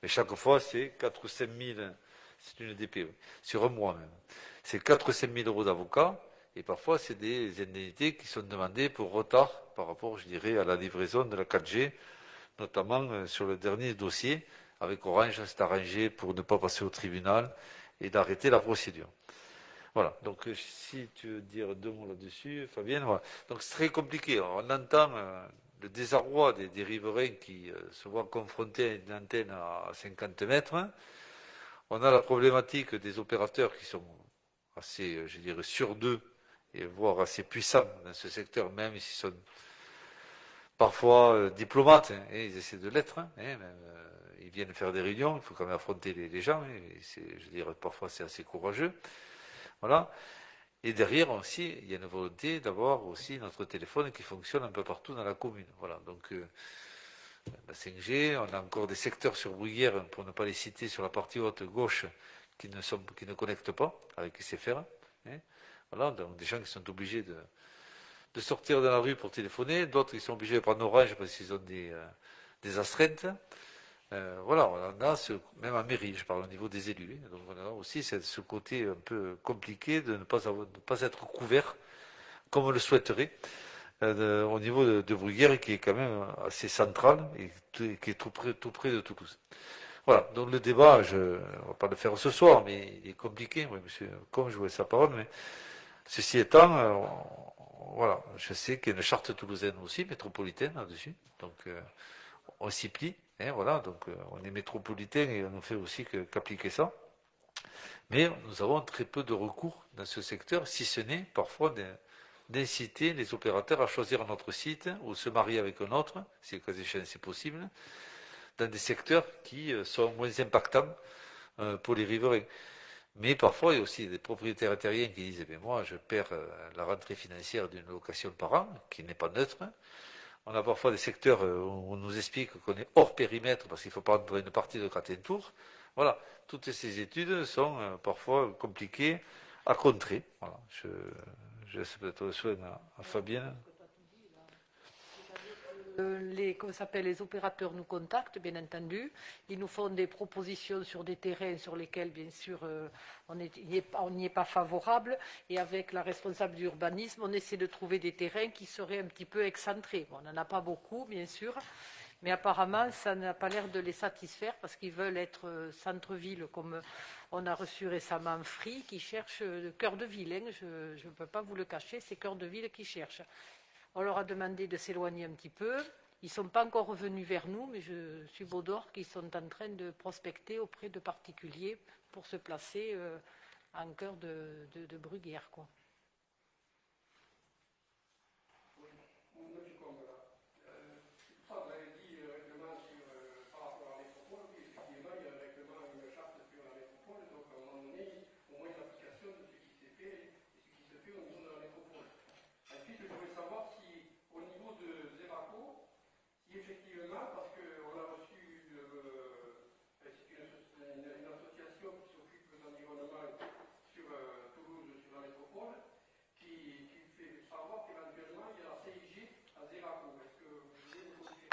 Mais chaque fois, c'est 4 ou 5 000, c'est une DP, sur un mois même. C'est 4 ou 5 000 euros d'avocat, et parfois c'est des indemnités qui sont demandées pour retard par rapport, je dirais, à la livraison de la 4G, notamment sur le dernier dossier. Avec Orange, on s'est arrangé pour ne pas passer au tribunal et d'arrêter la procédure. Voilà, donc si tu veux dire 2 mots là-dessus, Fabienne, voilà. Donc c'est très compliqué. On entend le désarroi des riverains qui se voient confrontés à une antenne à 50 mètres. On a la problématique des opérateurs qui sont assez, je dirais, sur d'eux, et voire assez puissants dans ce secteur, même s'ils sont parfois diplomates, et ils essaient de l'être, ils viennent faire des réunions, il faut quand même affronter les gens, je dirais parfois c'est assez courageux. Voilà. Et derrière aussi, il y a une volonté d'avoir aussi notre téléphone qui fonctionne un peu partout dans la commune. Voilà. Donc, la 5G, on a encore des secteurs sur Bruguière, pour ne pas les citer, sur la partie haute gauche, qui ne connectent pas avec SFR. Voilà. Donc, des gens qui sont obligés de sortir de la rue pour téléphoner, d'autres qui sont obligés de prendre Orange parce qu'ils ont des astreintes. Voilà, on a même en mairie, je parle au niveau des élus. Donc on a aussi ce côté un peu compliqué de ne pas être couvert comme on le souhaiterait au niveau de Bruguière, qui est quand même assez central et qui est tout près de Toulouse. Voilà, donc le débat, on ne va pas le faire ce soir, mais il est compliqué. Oui, monsieur, comme je voulais sa parole, mais ceci étant, voilà, je sais qu'il y a une charte toulousaine aussi, métropolitaine là-dessus, donc on s'y plie. Voilà, donc on est métropolitain et on ne fait aussi qu'appliquer ça. Mais nous avons très peu de recours dans ce secteur, si ce n'est parfois d'inciter les opérateurs à choisir un autre site ou se marier avec un autre, si le cas échéant c'est possible, dans des secteurs qui sont moins impactants pour les riverains. Mais parfois, il y a aussi des propriétaires terriens qui disent « moi, je perds la rentrée financière d'une location par an, qui n'est pas neutre ». On a parfois des secteurs où on nous explique qu'on est hors périmètre parce qu'il faut prendre une partie de Gratin-Tour. Voilà, toutes ces études sont parfois compliquées à contrer. Voilà, je laisse peut-être le soin à Fabienne. Les opérateurs nous contactent, bien entendu. Ils nous font des propositions sur des terrains sur lesquels, bien sûr, on n'y est pas favorable. Et avec la responsable d'urbanisme, on essaie de trouver des terrains qui seraient un petit peu excentrés. Bon, on n'en a pas beaucoup, bien sûr, mais apparemment, ça n'a pas l'air de les satisfaire parce qu'ils veulent être centre-ville, comme on a reçu récemment Free, qui cherche le cœur de ville. Je ne peux pas vous le cacher, c'est cœur de ville qui cherche. On leur a demandé de s'éloigner un petit peu. Ils ne sont pas encore revenus vers nous, mais je suis d'or qu'ils sont en train de prospecter auprès de particuliers pour se placer en cœur de Bruguière, quoi.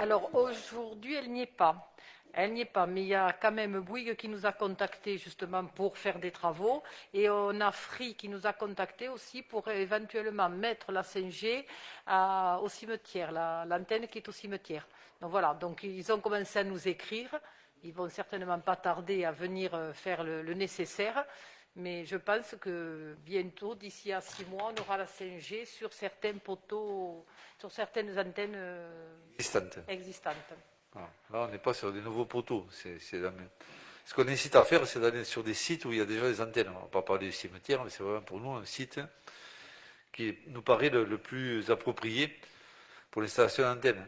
Alors aujourd'hui, elle n'y est pas. Elle n'y est pas, mais il y a quand même Bouygues qui nous a contactés justement pour faire des travaux et on a Free qui nous a contactés aussi pour éventuellement mettre la 5G au cimetière, l'antenne qui est au cimetière. Donc voilà, donc ils ont commencé à nous écrire, ils vont certainement pas tarder à venir faire le nécessaire, mais je pense que bientôt, d'ici à 6 mois, on aura la 5G sur certains poteaux, sur certaines antennes existantes. Voilà. Là, on n'est pas sur des nouveaux poteaux. Ce qu'on incite à faire, c'est d'aller sur des sites où il y a déjà des antennes. On ne va pas parler du cimetière, mais c'est vraiment pour nous un site qui nous paraît le plus approprié pour l'installation d'antennes.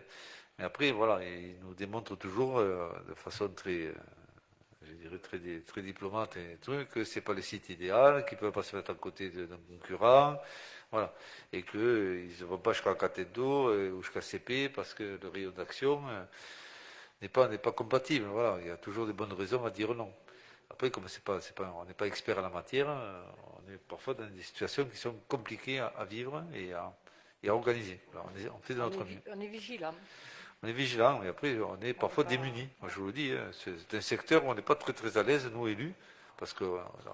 Mais après, voilà, il nous démontre toujours de façon très, je dirais très diplomate et truc, que c'est pas le site idéal, qu'ils ne peuvent pas se mettre à côté d'un concurrent, voilà, et qu'ils ne vont pas jusqu'à Catendo ou jusqu'à CP parce que le rayon d'action n'est pas compatible. Voilà, il y a toujours des bonnes raisons à dire non. Après, comme on n'est pas expert en la matière, on est parfois dans des situations qui sont compliquées à vivre et à organiser. Alors, on fait de notre mieux. On est vigilant. On est vigilant et après on est parfois démunis. Moi je vous le dis, c'est un secteur où on n'est pas très à l'aise, nous élus, parce que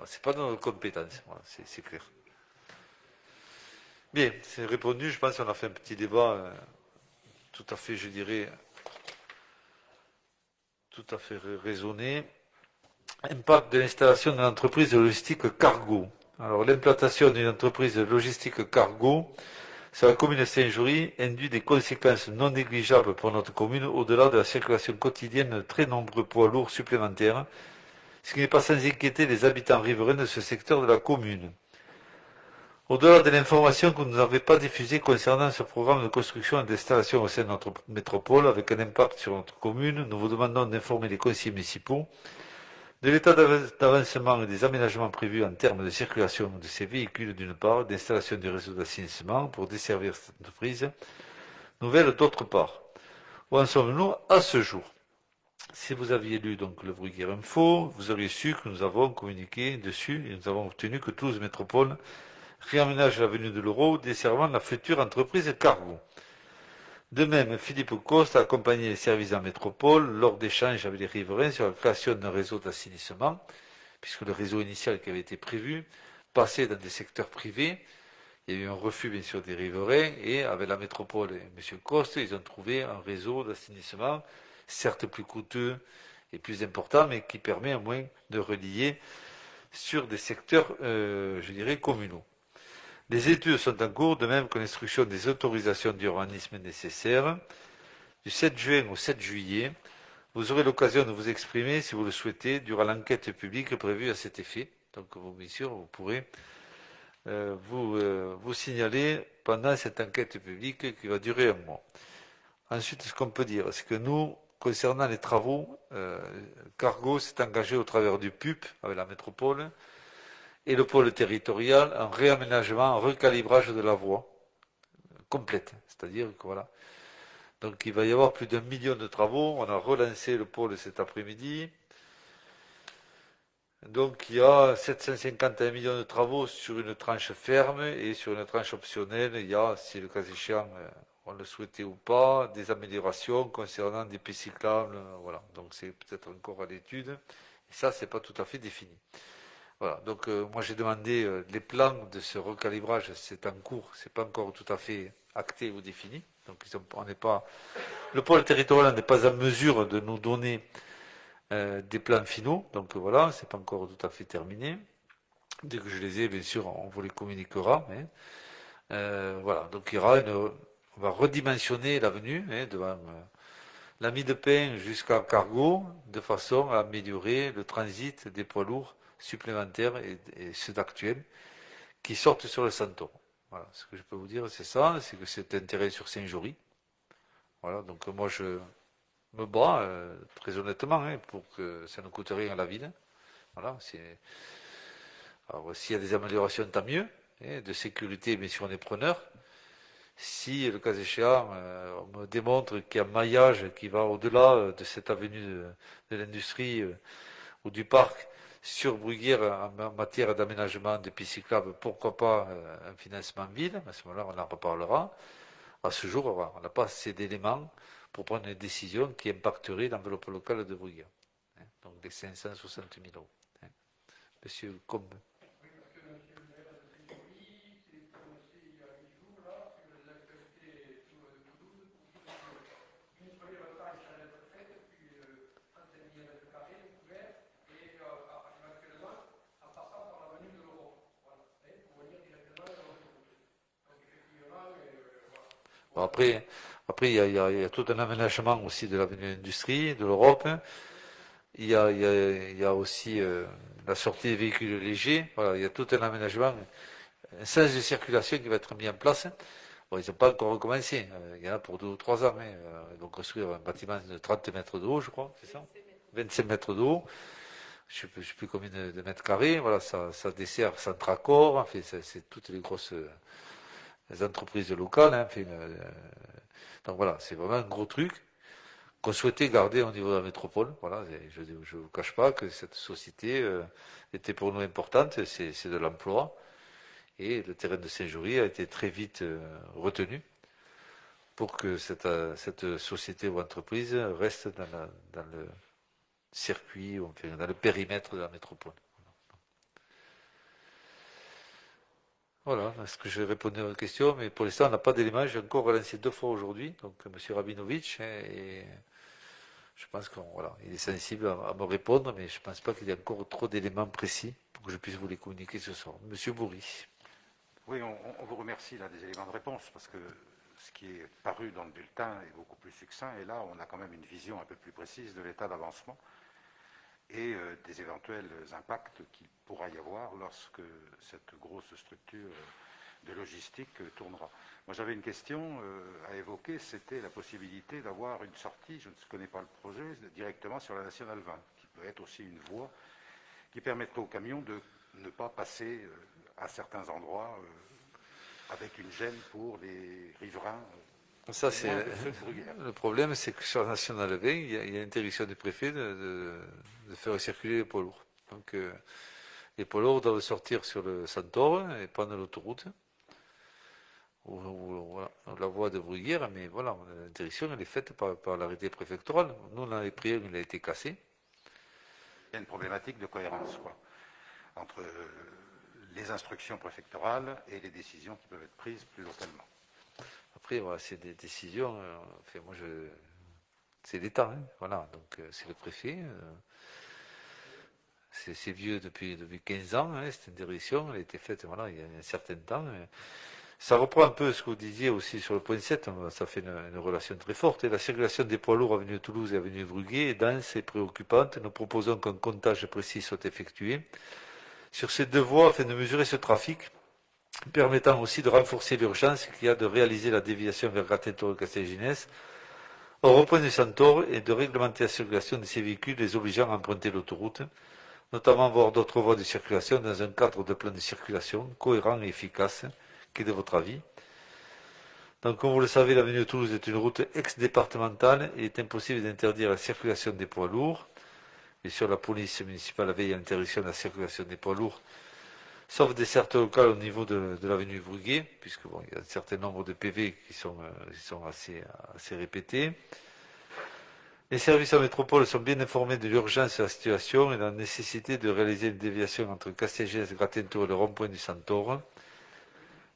c'est pas dans nos compétences. Voilà, c'est clair. Bien, c'est répondu. Je pense qu'on a fait un petit débat tout à fait, je dirais, tout à fait raisonné. Impact de l'installation d'une entreprise de logistique cargo. Alors l'implantation d'une entreprise de logistique cargo sur la commune de Saint-Jory induit des conséquences non négligeables pour notre commune au-delà de la circulation quotidienne de très nombreux poids lourds supplémentaires, ce qui n'est pas sans inquiéter les habitants riverains de ce secteur de la commune. Au-delà de l'information que vous n'avez pas diffusée concernant ce programme de construction et d'installation au sein de notre métropole avec un impact sur notre commune, nous vous demandons d'informer les conseillers municipaux de l'état d'avancement et des aménagements prévus en termes de circulation de ces véhicules d'une part, d'installation du réseau d'assainissement pour desservir cette entreprise nouvelle d'autre part. Où en sommes-nous à ce jour? Si vous aviez lu donc le Bruguière Info, vous auriez su que nous avons communiqué dessus et nous avons obtenu que Toulouse Métropole réaménage l'avenue de l'Euro desservant la future entreprise cargo. De même, Philippe Coste a accompagné les services en métropole lors d'échanges avec les riverains sur la création d'un réseau d'assainissement, puisque le réseau initial qui avait été prévu passait dans des secteurs privés. Il y a eu un refus, bien sûr, des riverains, et avec la métropole et M. Coste, ils ont trouvé un réseau d'assainissement, certes plus coûteux et plus important, mais qui permet au moins de relier sur des secteurs, je dirais, communaux. Les études sont en cours, de même que l'instruction des autorisations d'urbanisme nécessaires. Du 7 juin au 7 juillet, vous aurez l'occasion de vous exprimer, si vous le souhaitez, durant l'enquête publique prévue à cet effet. Donc, vous, bien sûr, vous pourrez vous signaler pendant cette enquête publique qui va durer 1 mois. Ensuite, ce qu'on peut dire, c'est que nous, concernant les travaux, Cargo s'est engagé au travers du PUP avec la métropole et le pôle territorial, un réaménagement, un recalibrage de la voie complète. C'est-à-dire que voilà. Donc il va y avoir plus d'1 million de travaux. On a relancé le pôle cet après-midi. Donc il y a 751 millions de travaux sur une tranche ferme et sur une tranche optionnelle, il y a, si le cas échéant, on le souhaitait ou pas, des améliorations concernant des pistes cyclables. Voilà. Donc c'est peut-être encore à l'étude. Et ça, c'est pas tout à fait défini. Voilà, donc moi j'ai demandé les plans de ce recalibrage, c'est en cours, c'est pas encore tout à fait acté ou défini. Donc on n'est pas, le pôle territorial n'est pas en mesure de nous donner des plans finaux. Donc voilà, c'est pas encore tout à fait terminé. Dès que je les ai, bien sûr, on vous les communiquera. Voilà, donc il y aura on va redimensionner l'avenue devant la Mie de Pin jusqu'à Cargo, de façon à améliorer le transit des poids lourds supplémentaires et ceux d'actuels qui sortent sur le Santon. Voilà, ce que je peux vous dire, c'est ça, c'est que c'est intérêt sur Saint-Jory. Voilà, donc moi je me bats très honnêtement pour que ça ne coûte rien à la ville. Voilà, alors s'il y a des améliorations, tant mieux. De sécurité, bien sûr, on est preneur. Si, le cas échéant, on me démontre qu'il y a un maillage qui va au-delà de cette avenue de l'industrie ou du parc, sur Bruguière en matière d'aménagement de pistes cyclables, pourquoi pas un financement ville, à ce moment-là on en reparlera. À ce jour, on n'a pas assez d'éléments pour prendre une décision qui impacterait l'enveloppe locale de Bruguière. Donc les 560 000 euros. Monsieur Combe. Bon, après, il y a tout un aménagement aussi de l'avenue Industrie, de l'Europe. Il y a aussi la sortie des véhicules légers. Voilà, il y a tout un aménagement, un sens de circulation qui va être mis en place. Bon, ils n'ont pas encore recommencé. Il y en a pour 2 ou 3 ans. Ils vont construire un bâtiment de 30 mètres de haut, je crois, c'est ça 25 mètres de haut. Je ne sais plus combien de mètres carrés. Voilà, ça dessert Centracor. Enfin, c'est toutes les grosses les entreprises locales. Enfin, donc voilà, c'est vraiment un gros truc qu'on souhaitait garder au niveau de la métropole. Voilà, je ne vous cache pas que cette société était pour nous importante, c'est de l'emploi. Et le terrain de Saint-Jory a été très vite retenu pour que cette société ou entreprise reste dans le circuit, enfin, dans le périmètre de la métropole. Voilà, est-ce que j'ai répondu à votre question, mais pour l'instant, on n'a pas d'éléments. J'ai encore relancé 2 fois aujourd'hui, donc M. Rabinovitch, et je pense qu'il est sensible à me répondre, mais je ne pense pas qu'il y ait encore trop d'éléments précis pour que je puisse vous les communiquer ce soir. M. Bourri. Oui, on vous remercie là, des éléments de réponse, parce que ce qui est paru dans le bulletin est beaucoup plus succinct, et là, on a quand même une vision un peu plus précise de l'état d'avancement et des éventuels impacts qu'il pourra y avoir lorsque cette grosse structure de logistique tournera. Moi, j'avais une question à évoquer, c'était la possibilité d'avoir une sortie, je ne connais pas le projet, directement sur la Nationale 20, qui peut être aussi une voie qui permettrait aux camions de ne pas passer à certains endroits avec une gêne pour les riverains. Ça, c'est le problème, c'est que sur la Nationale 20, il y a l'interdiction du préfet de faire circuler les poids lourds. Donc, les poids lourds doivent sortir sur le Centaure et prendre l'autoroute, ou la voie de Bruguière, mais voilà, l'interdiction, elle est faite par l'arrêté préfectoral. Nous, on avait pris un, il a été cassé. Il y a une problématique de cohérence, quoi, entre les instructions préfectorales et les décisions qui peuvent être prises plus localement. Après, voilà, c'est des décisions. Enfin, moi, c'est l'État, hein, voilà. Donc, c'est le préfet. C'est vieux depuis 15 ans. Hein, cette interdiction, elle a été faite, voilà, il y a un certain temps. Ça reprend un peu ce que vous disiez aussi sur le point 7. Ça fait une relation très forte. Et la circulation des poids lourds avenue Toulouse et avenue Bruguier est dense et préoccupante. Nous proposons qu'un comptage précis soit effectué sur ces 2 voies afin de mesurer ce trafic, permettant aussi de renforcer l'urgence qu'il y a de réaliser la déviation vers Gratentour et Castelginès au rond-point du Centaure et de réglementer la circulation de ces véhicules, les obligeant à emprunter l'autoroute, notamment voir d'autres voies de circulation dans un cadre de plan de circulation cohérent et efficace, qui est de votre avis. Donc, comme vous le savez, l'avenue de Toulouse est une route ex-départementale et il est impossible d'interdire la circulation des poids lourds. Et sur la police municipale veille à l'interdiction de la circulation des poids lourds, sauf des certes locales au niveau de l'avenue Bruguier, puisque bon, il y a un certain nombre de PV qui sont assez répétés. Les services en métropole sont bien informés de l'urgence de la situation et de la nécessité de réaliser une déviation entre Castelginès, Gratentour et le rond-point du Centaure.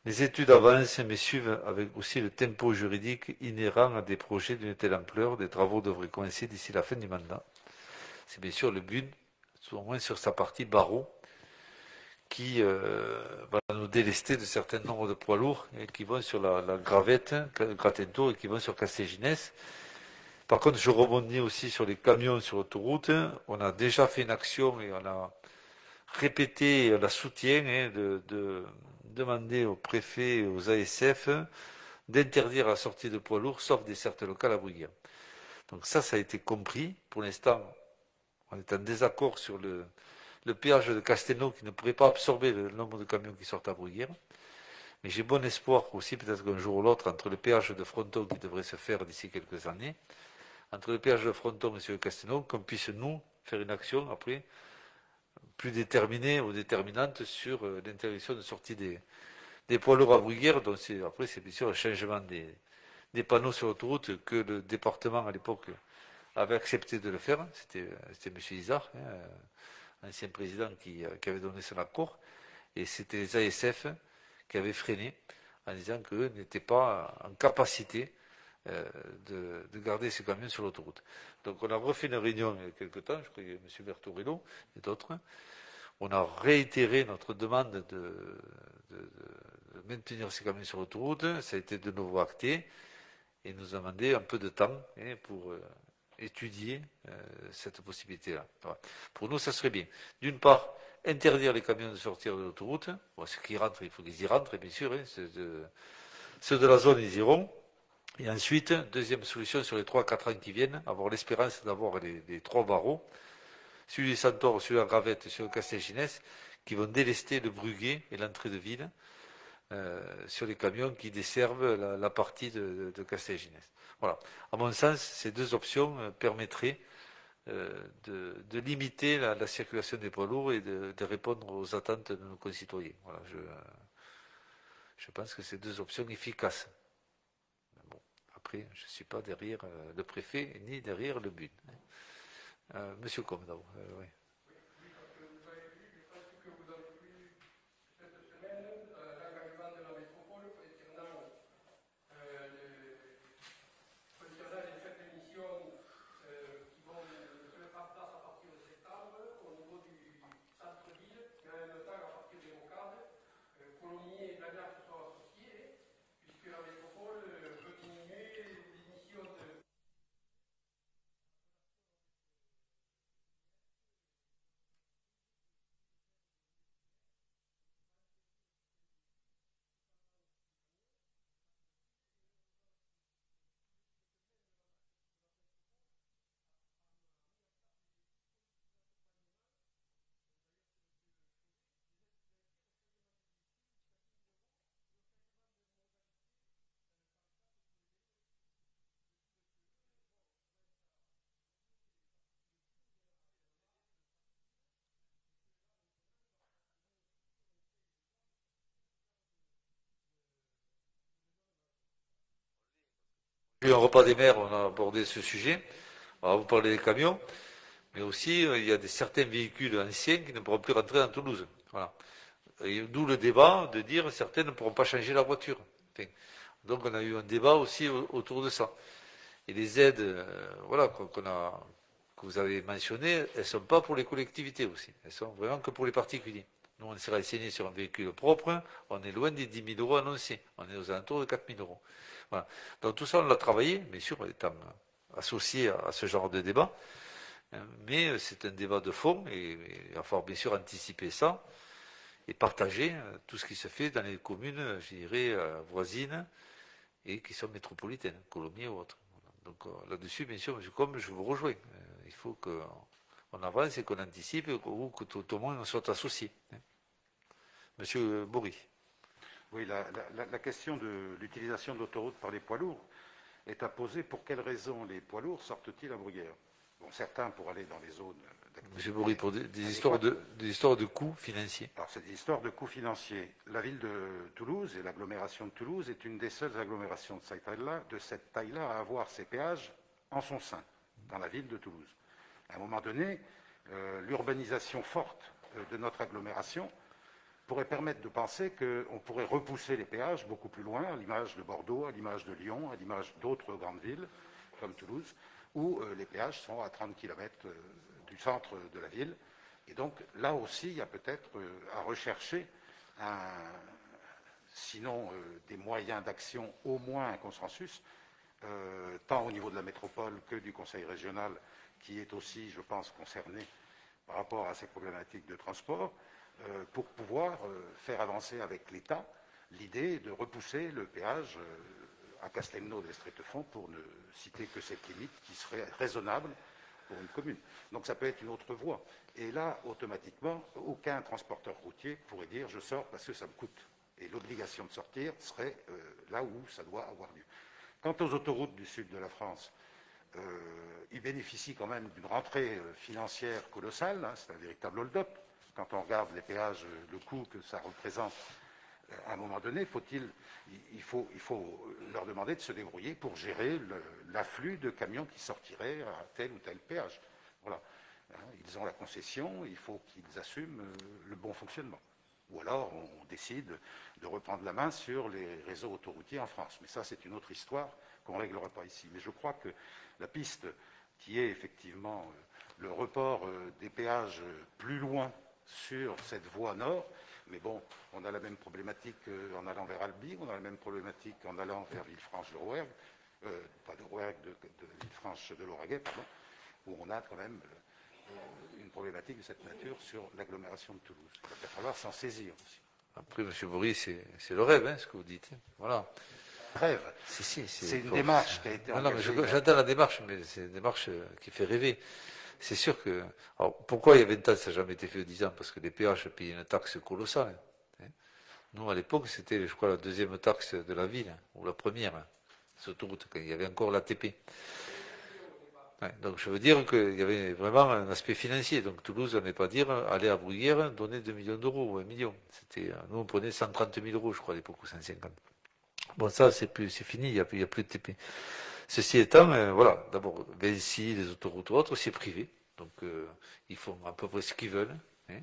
Les études avancent, mais suivent avec aussi le tempo juridique inhérent à des projets d'une telle ampleur. Des travaux devraient commencer d'ici la fin du mandat. C'est bien sûr le but, au moins sur sa partie barreau, qui va nous délester de certains nombres de poids lourds et qui vont sur la Gravette, Gratentour et qui vont sur Castelginès. Par contre, je rebondis aussi sur les camions sur l'autoroute. On a déjà fait une action et on a répété la soutien de demander aux préfets et aux ASF d'interdire la sortie de poids lourds, sauf des certes locales à Bruguière. Donc ça a été compris. Pour l'instant, on est en désaccord sur le péage de Castelnau qui ne pourrait pas absorber le nombre de camions qui sortent à Bruguière. Mais j'ai bon espoir aussi, peut-être qu'un jour ou l'autre, entre le péage de Fronton qui devrait se faire d'ici quelques années, entre le péage de Fronton et Castelnau, qu'on puisse, nous, faire une action après plus déterminée ou déterminante sur l'interdiction de sortie des poids lourds à Bruguière. Donc après, c'est bien sûr le changement des panneaux sur l'autoroute que le département à l'époque avait accepté de le faire. C'était M. Isard, ancien président, qui avait donné son accord. Et c'était les ASF qui avaient freiné en disant qu'eux n'étaient pas en capacité de garder ces camions sur l'autoroute. Donc on a refait une réunion il y a quelque temps, je crois que M. Bertorello et d'autres. On a réitéré notre demande de maintenir ces camions sur l'autoroute. Ça a été de nouveau acté et nous a demandé un peu de temps pour étudier cette possibilité-là. Voilà. Pour nous, ça serait bien. D'une part, interdire les camions de sortir de l'autoroute. Bon, ceux qui rentrent, il faut qu'ils y rentrent, bien sûr. Ceux de la zone, ils iront. Et ensuite, deuxième solution, sur les 3-4 ans qui viennent, avoir l'espérance d'avoir les 3 barreaux, celui du Centaure, celui de la Gravette et celui de Castelginès, qui vont délester le Bruguet et l'entrée de ville sur les camions qui desservent la partie de Castelginès. Voilà. À mon sens, ces 2 options permettraient de limiter la circulation des poids lourds et de répondre aux attentes de nos concitoyens. Voilà, je pense que c'est 2 options efficaces. Bon, après, je ne suis pas derrière le préfet ni derrière le BUN. Monsieur Comte, oui. Un repas des maires, on a abordé ce sujet. On va vous parler des camions, mais aussi il y a certains véhicules anciens qui ne pourront plus rentrer dans Toulouse. Voilà. D'où le débat de dire certains ne pourront pas changer la voiture. Enfin, donc on a eu un débat aussi autour de ça. Et les aides, voilà, que vous avez mentionnées, elles ne sont pas pour les collectivités aussi. Elles sont vraiment que pour les particuliers. Nous, on s'est renseigné sur un véhicule propre, on est loin des 10 000 euros annoncés. On est aux alentours de 4 000 euros. Voilà. Donc tout ça, on l'a travaillé, bien sûr, étant associé à ce genre de débat. Mais c'est un débat de fond et il va falloir bien sûr anticiper ça et partager tout ce qui se fait dans les communes, je dirais, voisines et qui sont métropolitaines, Colomiers ou autres. Donc là-dessus, bien sûr, M. Combe, je vous rejoins. Il faut qu'on avance et qu'on anticipe ou que tout le monde soit associé. Monsieur Bory. Oui, la question de l'utilisation de l'autoroute par les poids lourds est à poser. Pour quelles raisons les poids lourds sortent-ils à Bruguière? Bon, certains pour aller dans les zones d'activité. Monsieur Bory, pour des histoires de coûts financiers. Alors, c'est des histoires de coûts financiers. La ville de Toulouse et l'agglomération de Toulouse est une des seules agglomérations de cette taille-là à avoir ses péages en son sein, dans la ville de Toulouse. À un moment donné, l'urbanisation forte de notre agglomération pourrait permettre de penser qu'on pourrait repousser les péages beaucoup plus loin, à l'image de Bordeaux, à l'image de Lyon, à l'image d'autres grandes villes, comme Toulouse, où les péages sont à 30 km du centre de la ville. Et donc, là aussi, il y a peut-être à rechercher, sinon des moyens d'action, au moins un consensus, tant au niveau de la métropole que du conseil régional, qui est aussi, je pense, concerné par rapport à ces problématiques de transport, pour pouvoir faire avancer avec l'État l'idée de repousser le péage à Castelnau d'Estrétefond, pour ne citer que cette limite qui serait raisonnable pour une commune. Donc ça peut être une autre voie. Et là, automatiquement, aucun transporteur routier pourrait dire « je sors parce que ça me coûte ». Et l'obligation de sortir serait là où ça doit avoir lieu. Quant aux autoroutes du sud de la France, ils bénéficient quand même d'une rentrée financière colossale, hein, c'est un véritable hold-up. Quand on regarde les péages, le coût que ça représente à un moment donné, il faut leur demander de se débrouiller pour gérer l'afflux de camions qui sortiraient à tel ou tel péage. Voilà. Ils ont la concession, il faut qu'ils assument le bon fonctionnement. Ou alors, on décide de reprendre la main sur les réseaux autoroutiers en France. Mais ça, c'est une autre histoire qu'on ne réglera pas ici. Mais je crois que la piste qui est effectivement le report des péages plus loin sur cette voie nord, mais bon, on a la même problématique en allant vers Albi, on a la même problématique en allant vers Villefranche-de-Rouergue, pas de Rouergue, de Villefranche-de-Lauragais, pardon, où on a quand même une problématique de cette nature sur l'agglomération de Toulouse. Il va falloir s'en saisir aussi. Après, M. Bory, c'est le rêve, hein, ce que vous dites. Voilà. Rêve. C'est une démarche qui a été engagée. Non, mais j'entends la démarche, mais c'est une démarche qui fait rêver. C'est sûr que... Alors, pourquoi il y a 20 ans, ça n'a jamais été fait en 10 ans? Parce que les péages payaient une taxe colossale. Hein. Nous, à l'époque, c'était, je crois, la deuxième taxe de la ville, ou la première, cette autoroute, quand il y avait encore l'ATP. Ouais, donc, je veux dire qu'il y avait vraiment un aspect financier. Donc, Toulouse, on n'est pas dire, aller à Bruguière, donner 2 millions d'euros ou 1 million. Nous, on prenait 130 000 euros, je crois, à l'époque, ou 150. Bon, ça, c'est fini, il n'y a plus de TP. Ceci étant, voilà, d'abord, Vinci, les autoroutes ou autres, c'est privé. Donc, ils font à peu près ce qu'ils veulent. Hein.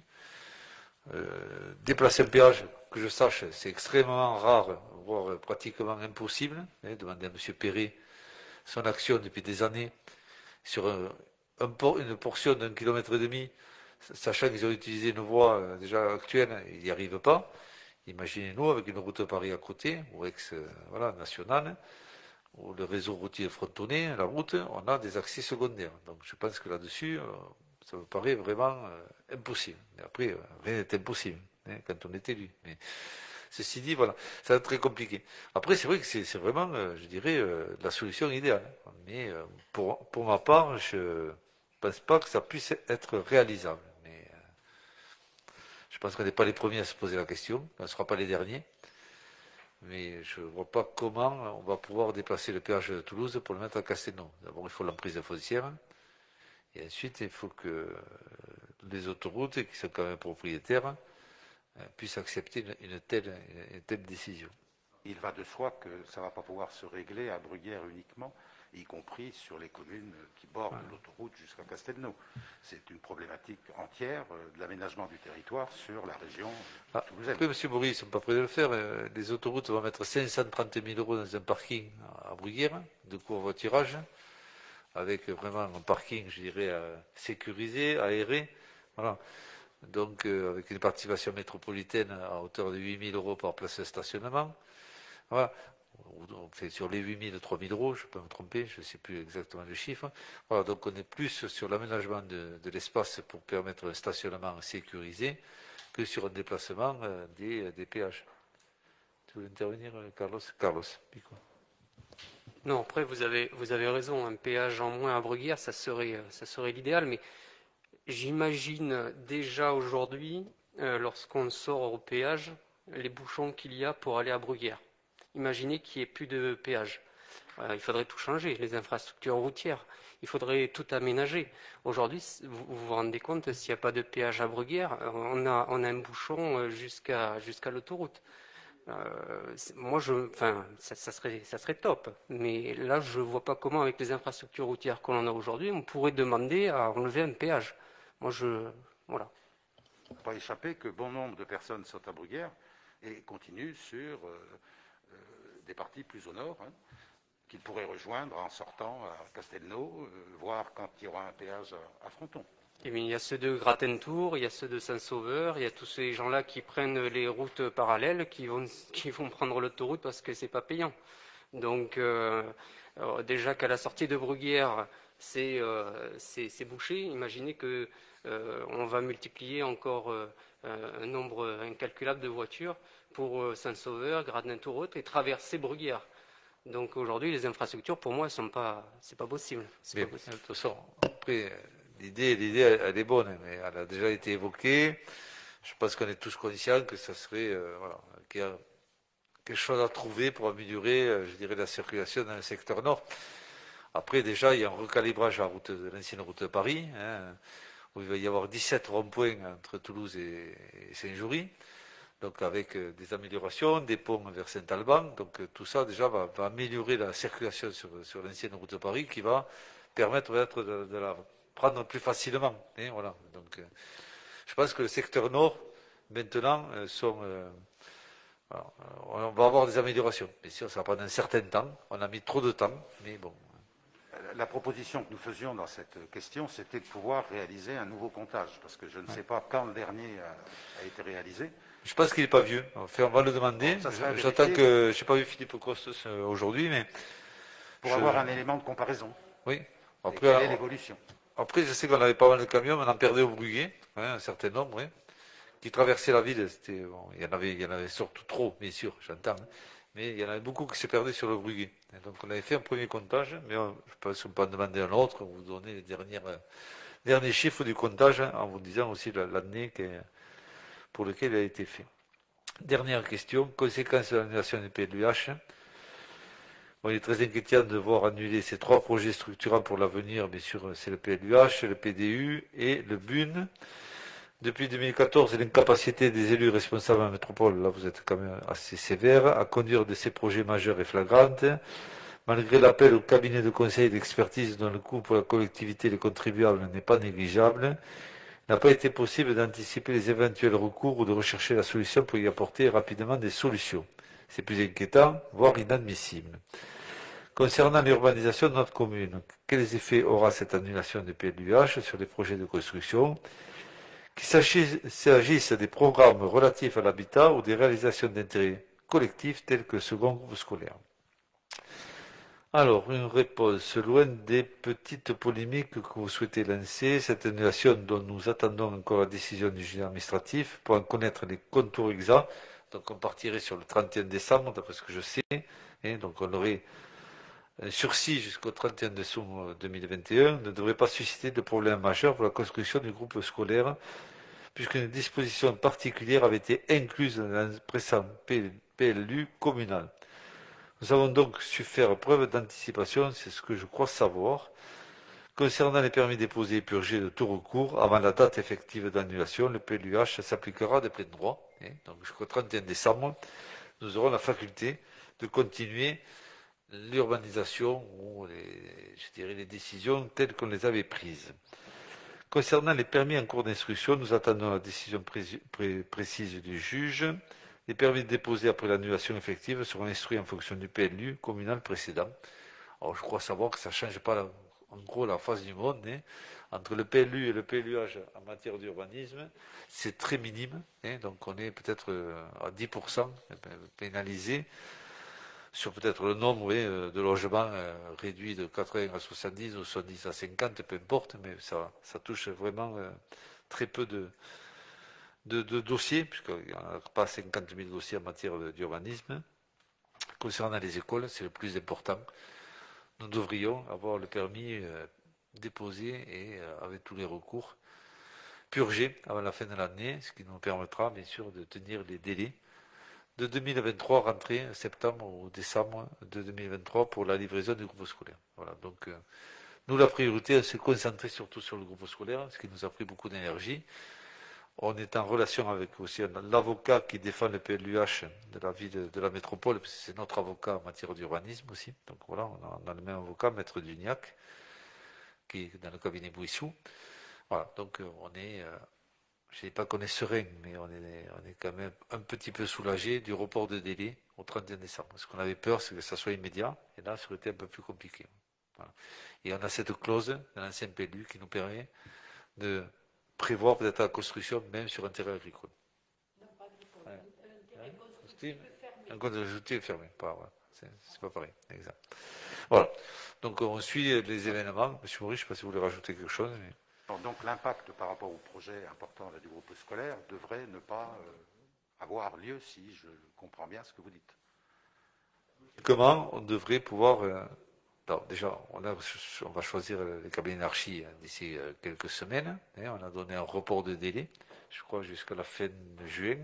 Déplacer un péage, que je sache, c'est extrêmement rare, voire pratiquement impossible. Hein. Demandez à M. Perret son action depuis des années sur une portion d'1,5 km, sachant qu'ils ont utilisé une voie déjà actuelle, ils n'y arrivent pas. Imaginez-nous avec une route de Paris à côté, ou voilà, nationale, ou le réseau routier frontonné, la route, on a des accès secondaires. Donc je pense que là-dessus, ça me paraît vraiment impossible. Mais après, rien n'est impossible, hein, quand on est élu. Mais ceci dit, voilà, ça va être très compliqué. Après, c'est vrai que c'est vraiment, je dirais, la solution idéale. Mais pour ma part, je ne pense pas que ça puisse être réalisable. Je pense qu'on n'est pas les premiers à se poser la question, on ne sera pas les derniers. Mais je ne vois pas comment on va pouvoir déplacer le péage de Toulouse pour le mettre à Castelnau. D'abord, il faut l'emprise foncière. Et ensuite, il faut que les autoroutes, qui sont quand même propriétaires, puissent accepter une telle décision. Il va de soi que ça ne va pas pouvoir se régler à Bruguière uniquement, y compris sur les communes qui bordent l'autoroute jusqu'à Castelnau. C'est une problématique entière de l'aménagement du territoire sur la région toulousaine. Après, M. Bory, ils ne sont pas prêts de le faire. Les autoroutes vont mettre 530 000 euros dans un parking à Bruguière, de covoiturage, avec vraiment un parking, je dirais, sécurisé, aéré. Voilà. Donc, avec une participation métropolitaine à hauteur de 8 000 euros par place de stationnement. Voilà. On fait sur les 8 000, 3 000 euros, je peux me tromper, je ne sais plus exactement le chiffre. Voilà, donc on est plus sur l'aménagement de l'espace pour permettre un stationnement sécurisé que sur un déplacement des péages. Tu veux intervenir, Carlos? Carlos, Pico. Non, après vous avez raison, un péage en moins à Bruguière, ça serait l'idéal, mais j'imagine déjà aujourd'hui, lorsqu'on sort au péage, les bouchons qu'il y a pour aller à Bruguière. Imaginez qu'il n'y ait plus de péage. Il faudrait tout changer, les infrastructures routières. Il faudrait tout aménager. Aujourd'hui, vous vous rendez compte, s'il n'y a pas de péage à Bruguière, on a un bouchon jusqu'à l'autoroute. Moi, ça serait top. Mais là, je ne vois pas comment, avec les infrastructures routières qu'on a aujourd'hui, on pourrait demander à enlever un péage. Moi, voilà. Il ne faut pas échapper que bon nombre de personnes sont à Bruguière et continuent sur des parties plus au nord, qu'ils pourraient rejoindre en sortant à Castelnau, voire quand il y aura un péage à Fronton. Et bien, il y a ceux de Gratentour, il y a ceux de Saint-Sauveur, il y a tous ces gens-là qui prennent les routes parallèles, qui vont prendre l'autoroute parce que c'est pas payant. Donc, déjà qu'à la sortie de Bruguière, c'est bouché. Imaginez que on va multiplier encore un nombre incalculable de voitures pour Saint-Sauveur, Gratentour et traverser Bruguière. Donc aujourd'hui, les infrastructures, pour moi, c'est pas possible. Mais, de toute façon, après, l'idée, elle est bonne, mais elle a déjà été évoquée. Je pense qu'on est tous conscients que ça serait qu'il y a quelque chose à trouver pour améliorer, je dirais, la circulation dans le secteur nord. Après, déjà, il y a un recalibrage à l'ancienne route de Paris, où il va y avoir 17 ronds-points entre Toulouse et Saint-Jory. donc avec des améliorations, des ponts vers Saint-Alban. Donc tout ça déjà va améliorer la circulation sur l'ancienne route de Paris, qui va permettre peut-être de la prendre plus facilement. Et voilà. Donc je pense que le secteur nord, maintenant, on va avoir des améliorations. Bien sûr, ça va prendre un certain temps. On a mis trop de temps, mais bon. La proposition que nous faisions dans cette question, c'était de pouvoir réaliser un nouveau comptage, parce que je ne sais pas quand le dernier a été réalisé. Je pense qu'il n'est pas vieux. On va le demander. J'attends que... Je n'ai pas vu Philippe Costos aujourd'hui, mais... Pour avoir un élément de comparaison. Oui. Après, quelle est l'évolution? Après, je sais qu'on avait pas mal de camions, mais on en perdait au Bruguier, un certain nombre, qui traversaient la ville. Bon, il y en avait surtout trop, bien sûr, j'entends. Mais il y en avait beaucoup qui se perdaient sur le Bruguier. Et donc on avait fait un premier comptage, mais je pense qu'on peut en demander un autre, vous donner les derniers chiffres du comptage, en vous disant aussi l'année pour laquelle il a été fait. Dernière question, conséquences de l'annulation du PLUH. Bon, il est très inquiétant de voir annuler ces 3 projets structurants pour l'avenir. Bien sûr, c'est le PLUH, le PDU et le BUN. Depuis 2014, l'incapacité des élus responsables en métropole, là vous êtes quand même assez sévère, à conduire de ces projets majeurs et flagrantes. Malgré l'appel au cabinet de conseil et d'expertise dont le coût pour la collectivité et les contribuables n'est pas négligeable, il n'a pas été possible d'anticiper les éventuels recours ou de rechercher la solution pour y apporter rapidement des solutions. C'est plus inquiétant, voire inadmissible. Concernant l'urbanisation de notre commune, quels effets aura cette annulation du PLUH sur les projets de construction ? Qu'il s'agisse des programmes relatifs à l'habitat ou des réalisations d'intérêt collectif tels que le second groupe scolaire. Alors, une réponse. Loin des petites polémiques que vous souhaitez lancer, cette annulation dont nous attendons encore la décision du juge administratif pour en connaître les contours exacts, donc on partirait sur le 31 décembre, d'après ce que je sais, et donc on aurait un sursis jusqu'au 31 décembre 2021, ne devrait pas susciter de problème majeur pour la construction du groupe scolaire, puisqu'une disposition particulière avait été incluse dans le précédent PLU communal. Nous avons donc su faire preuve d'anticipation, c'est ce que je crois savoir. Concernant les permis déposés et purgés de tout recours, avant la date effective d'annulation, le PLUH s'appliquera de plein droit. Donc jusqu'au 31 décembre, nous aurons la faculté de continuer l'urbanisation ou les décisions telles qu'on les avait prises. Concernant les permis en cours d'instruction, nous attendons la décision précise du juge. Les permis déposés après l'annulation effective seront instruits en fonction du PLU communal précédent. Alors je crois savoir que ça ne change pas en gros la face du monde. Entre le PLU et le PLUH en matière d'urbanisme, c'est très minime. Donc on est peut-être à 10% pénalisé sur peut-être le nombre de logements réduit de 80 à 70 ou 70 à 50, peu importe, mais ça touche vraiment très peu de dossiers, puisqu'il n'y a pas 50 000 dossiers en matière d'urbanisme. Concernant les écoles, c'est le plus important. Nous devrions avoir le permis déposé et avec tous les recours purgés avant la fin de l'année, ce qui nous permettra bien sûr de tenir les délais de 2023, rentrée septembre ou décembre de 2023 pour la livraison du groupe scolaire. Voilà, donc nous, la priorité, c'est de se concentrer surtout sur le groupe scolaire, ce qui nous a pris beaucoup d'énergie. On est en relation avec aussi l'avocat qui défend le PLUH de la ville de la métropole, parce que c'est notre avocat en matière d'urbanisme aussi. Donc voilà, on a le même avocat, Maître Dugnac, qui est dans le cabinet Bouissou. Voilà, donc on est... je ne dis pas qu'on est serein, mais on est quand même un petit peu soulagé du report de délai au 31 décembre. Ce qu'on avait peur, c'est que ça soit immédiat, et là, ça aurait été un peu plus compliqué. Voilà. Et on a cette clause dans l'ancien PLU qui nous permet de prévoir peut-être la construction même sur un terrain agricole. Un compte ajouté fermé. C'est pas pareil. Exact. Voilà. Donc on suit les événements. Monsieur Maurice, je ne sais pas si vous voulez rajouter quelque chose. Mais... Donc l'impact par rapport au projet important du groupe scolaire devrait ne pas avoir lieu, si je comprends bien ce que vous dites. Comment on devrait pouvoir... Alors, déjà, on va choisir les cabinets d'archi d'ici quelques semaines. On a donné un report de délai, je crois, jusqu'à la fin de juin,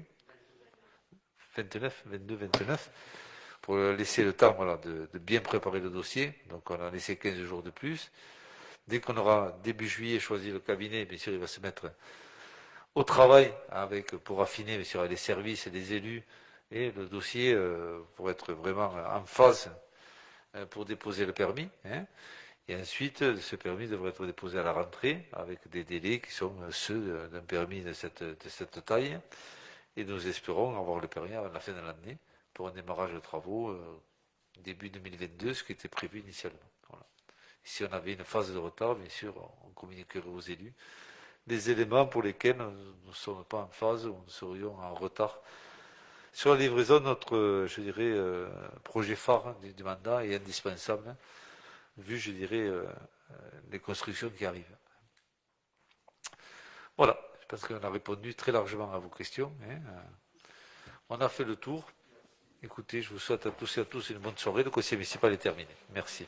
22-29, pour laisser le temps de bien préparer le dossier. Donc, on a laissé 15 jours de plus. Dès qu'on aura, début juillet, choisi le cabinet, bien sûr, il va se mettre au travail pour affiner bien sûr, les services et les élus et le dossier pour être vraiment en phase pour déposer le permis. Hein. Et ensuite, ce permis devrait être déposé à la rentrée avec des délais qui sont ceux d'un permis de cette taille. Et nous espérons avoir le permis avant la fin de l'année pour un démarrage de travaux début 2022, ce qui était prévu initialement. Voilà. Si on avait une phase de retard, bien sûr, on communiquerait aux élus des éléments pour lesquels nous ne sommes pas en phase ou nous serions en retard. Sur la livraison, notre, je dirais, projet phare du mandat est indispensable, hein, vu, je dirais, les constructions qui arrivent. Voilà, je pense qu'on a répondu très largement à vos questions. Hein. On a fait le tour. Écoutez, je vous souhaite à tous et à tous une bonne soirée. Le conseil municipal est terminé. Merci.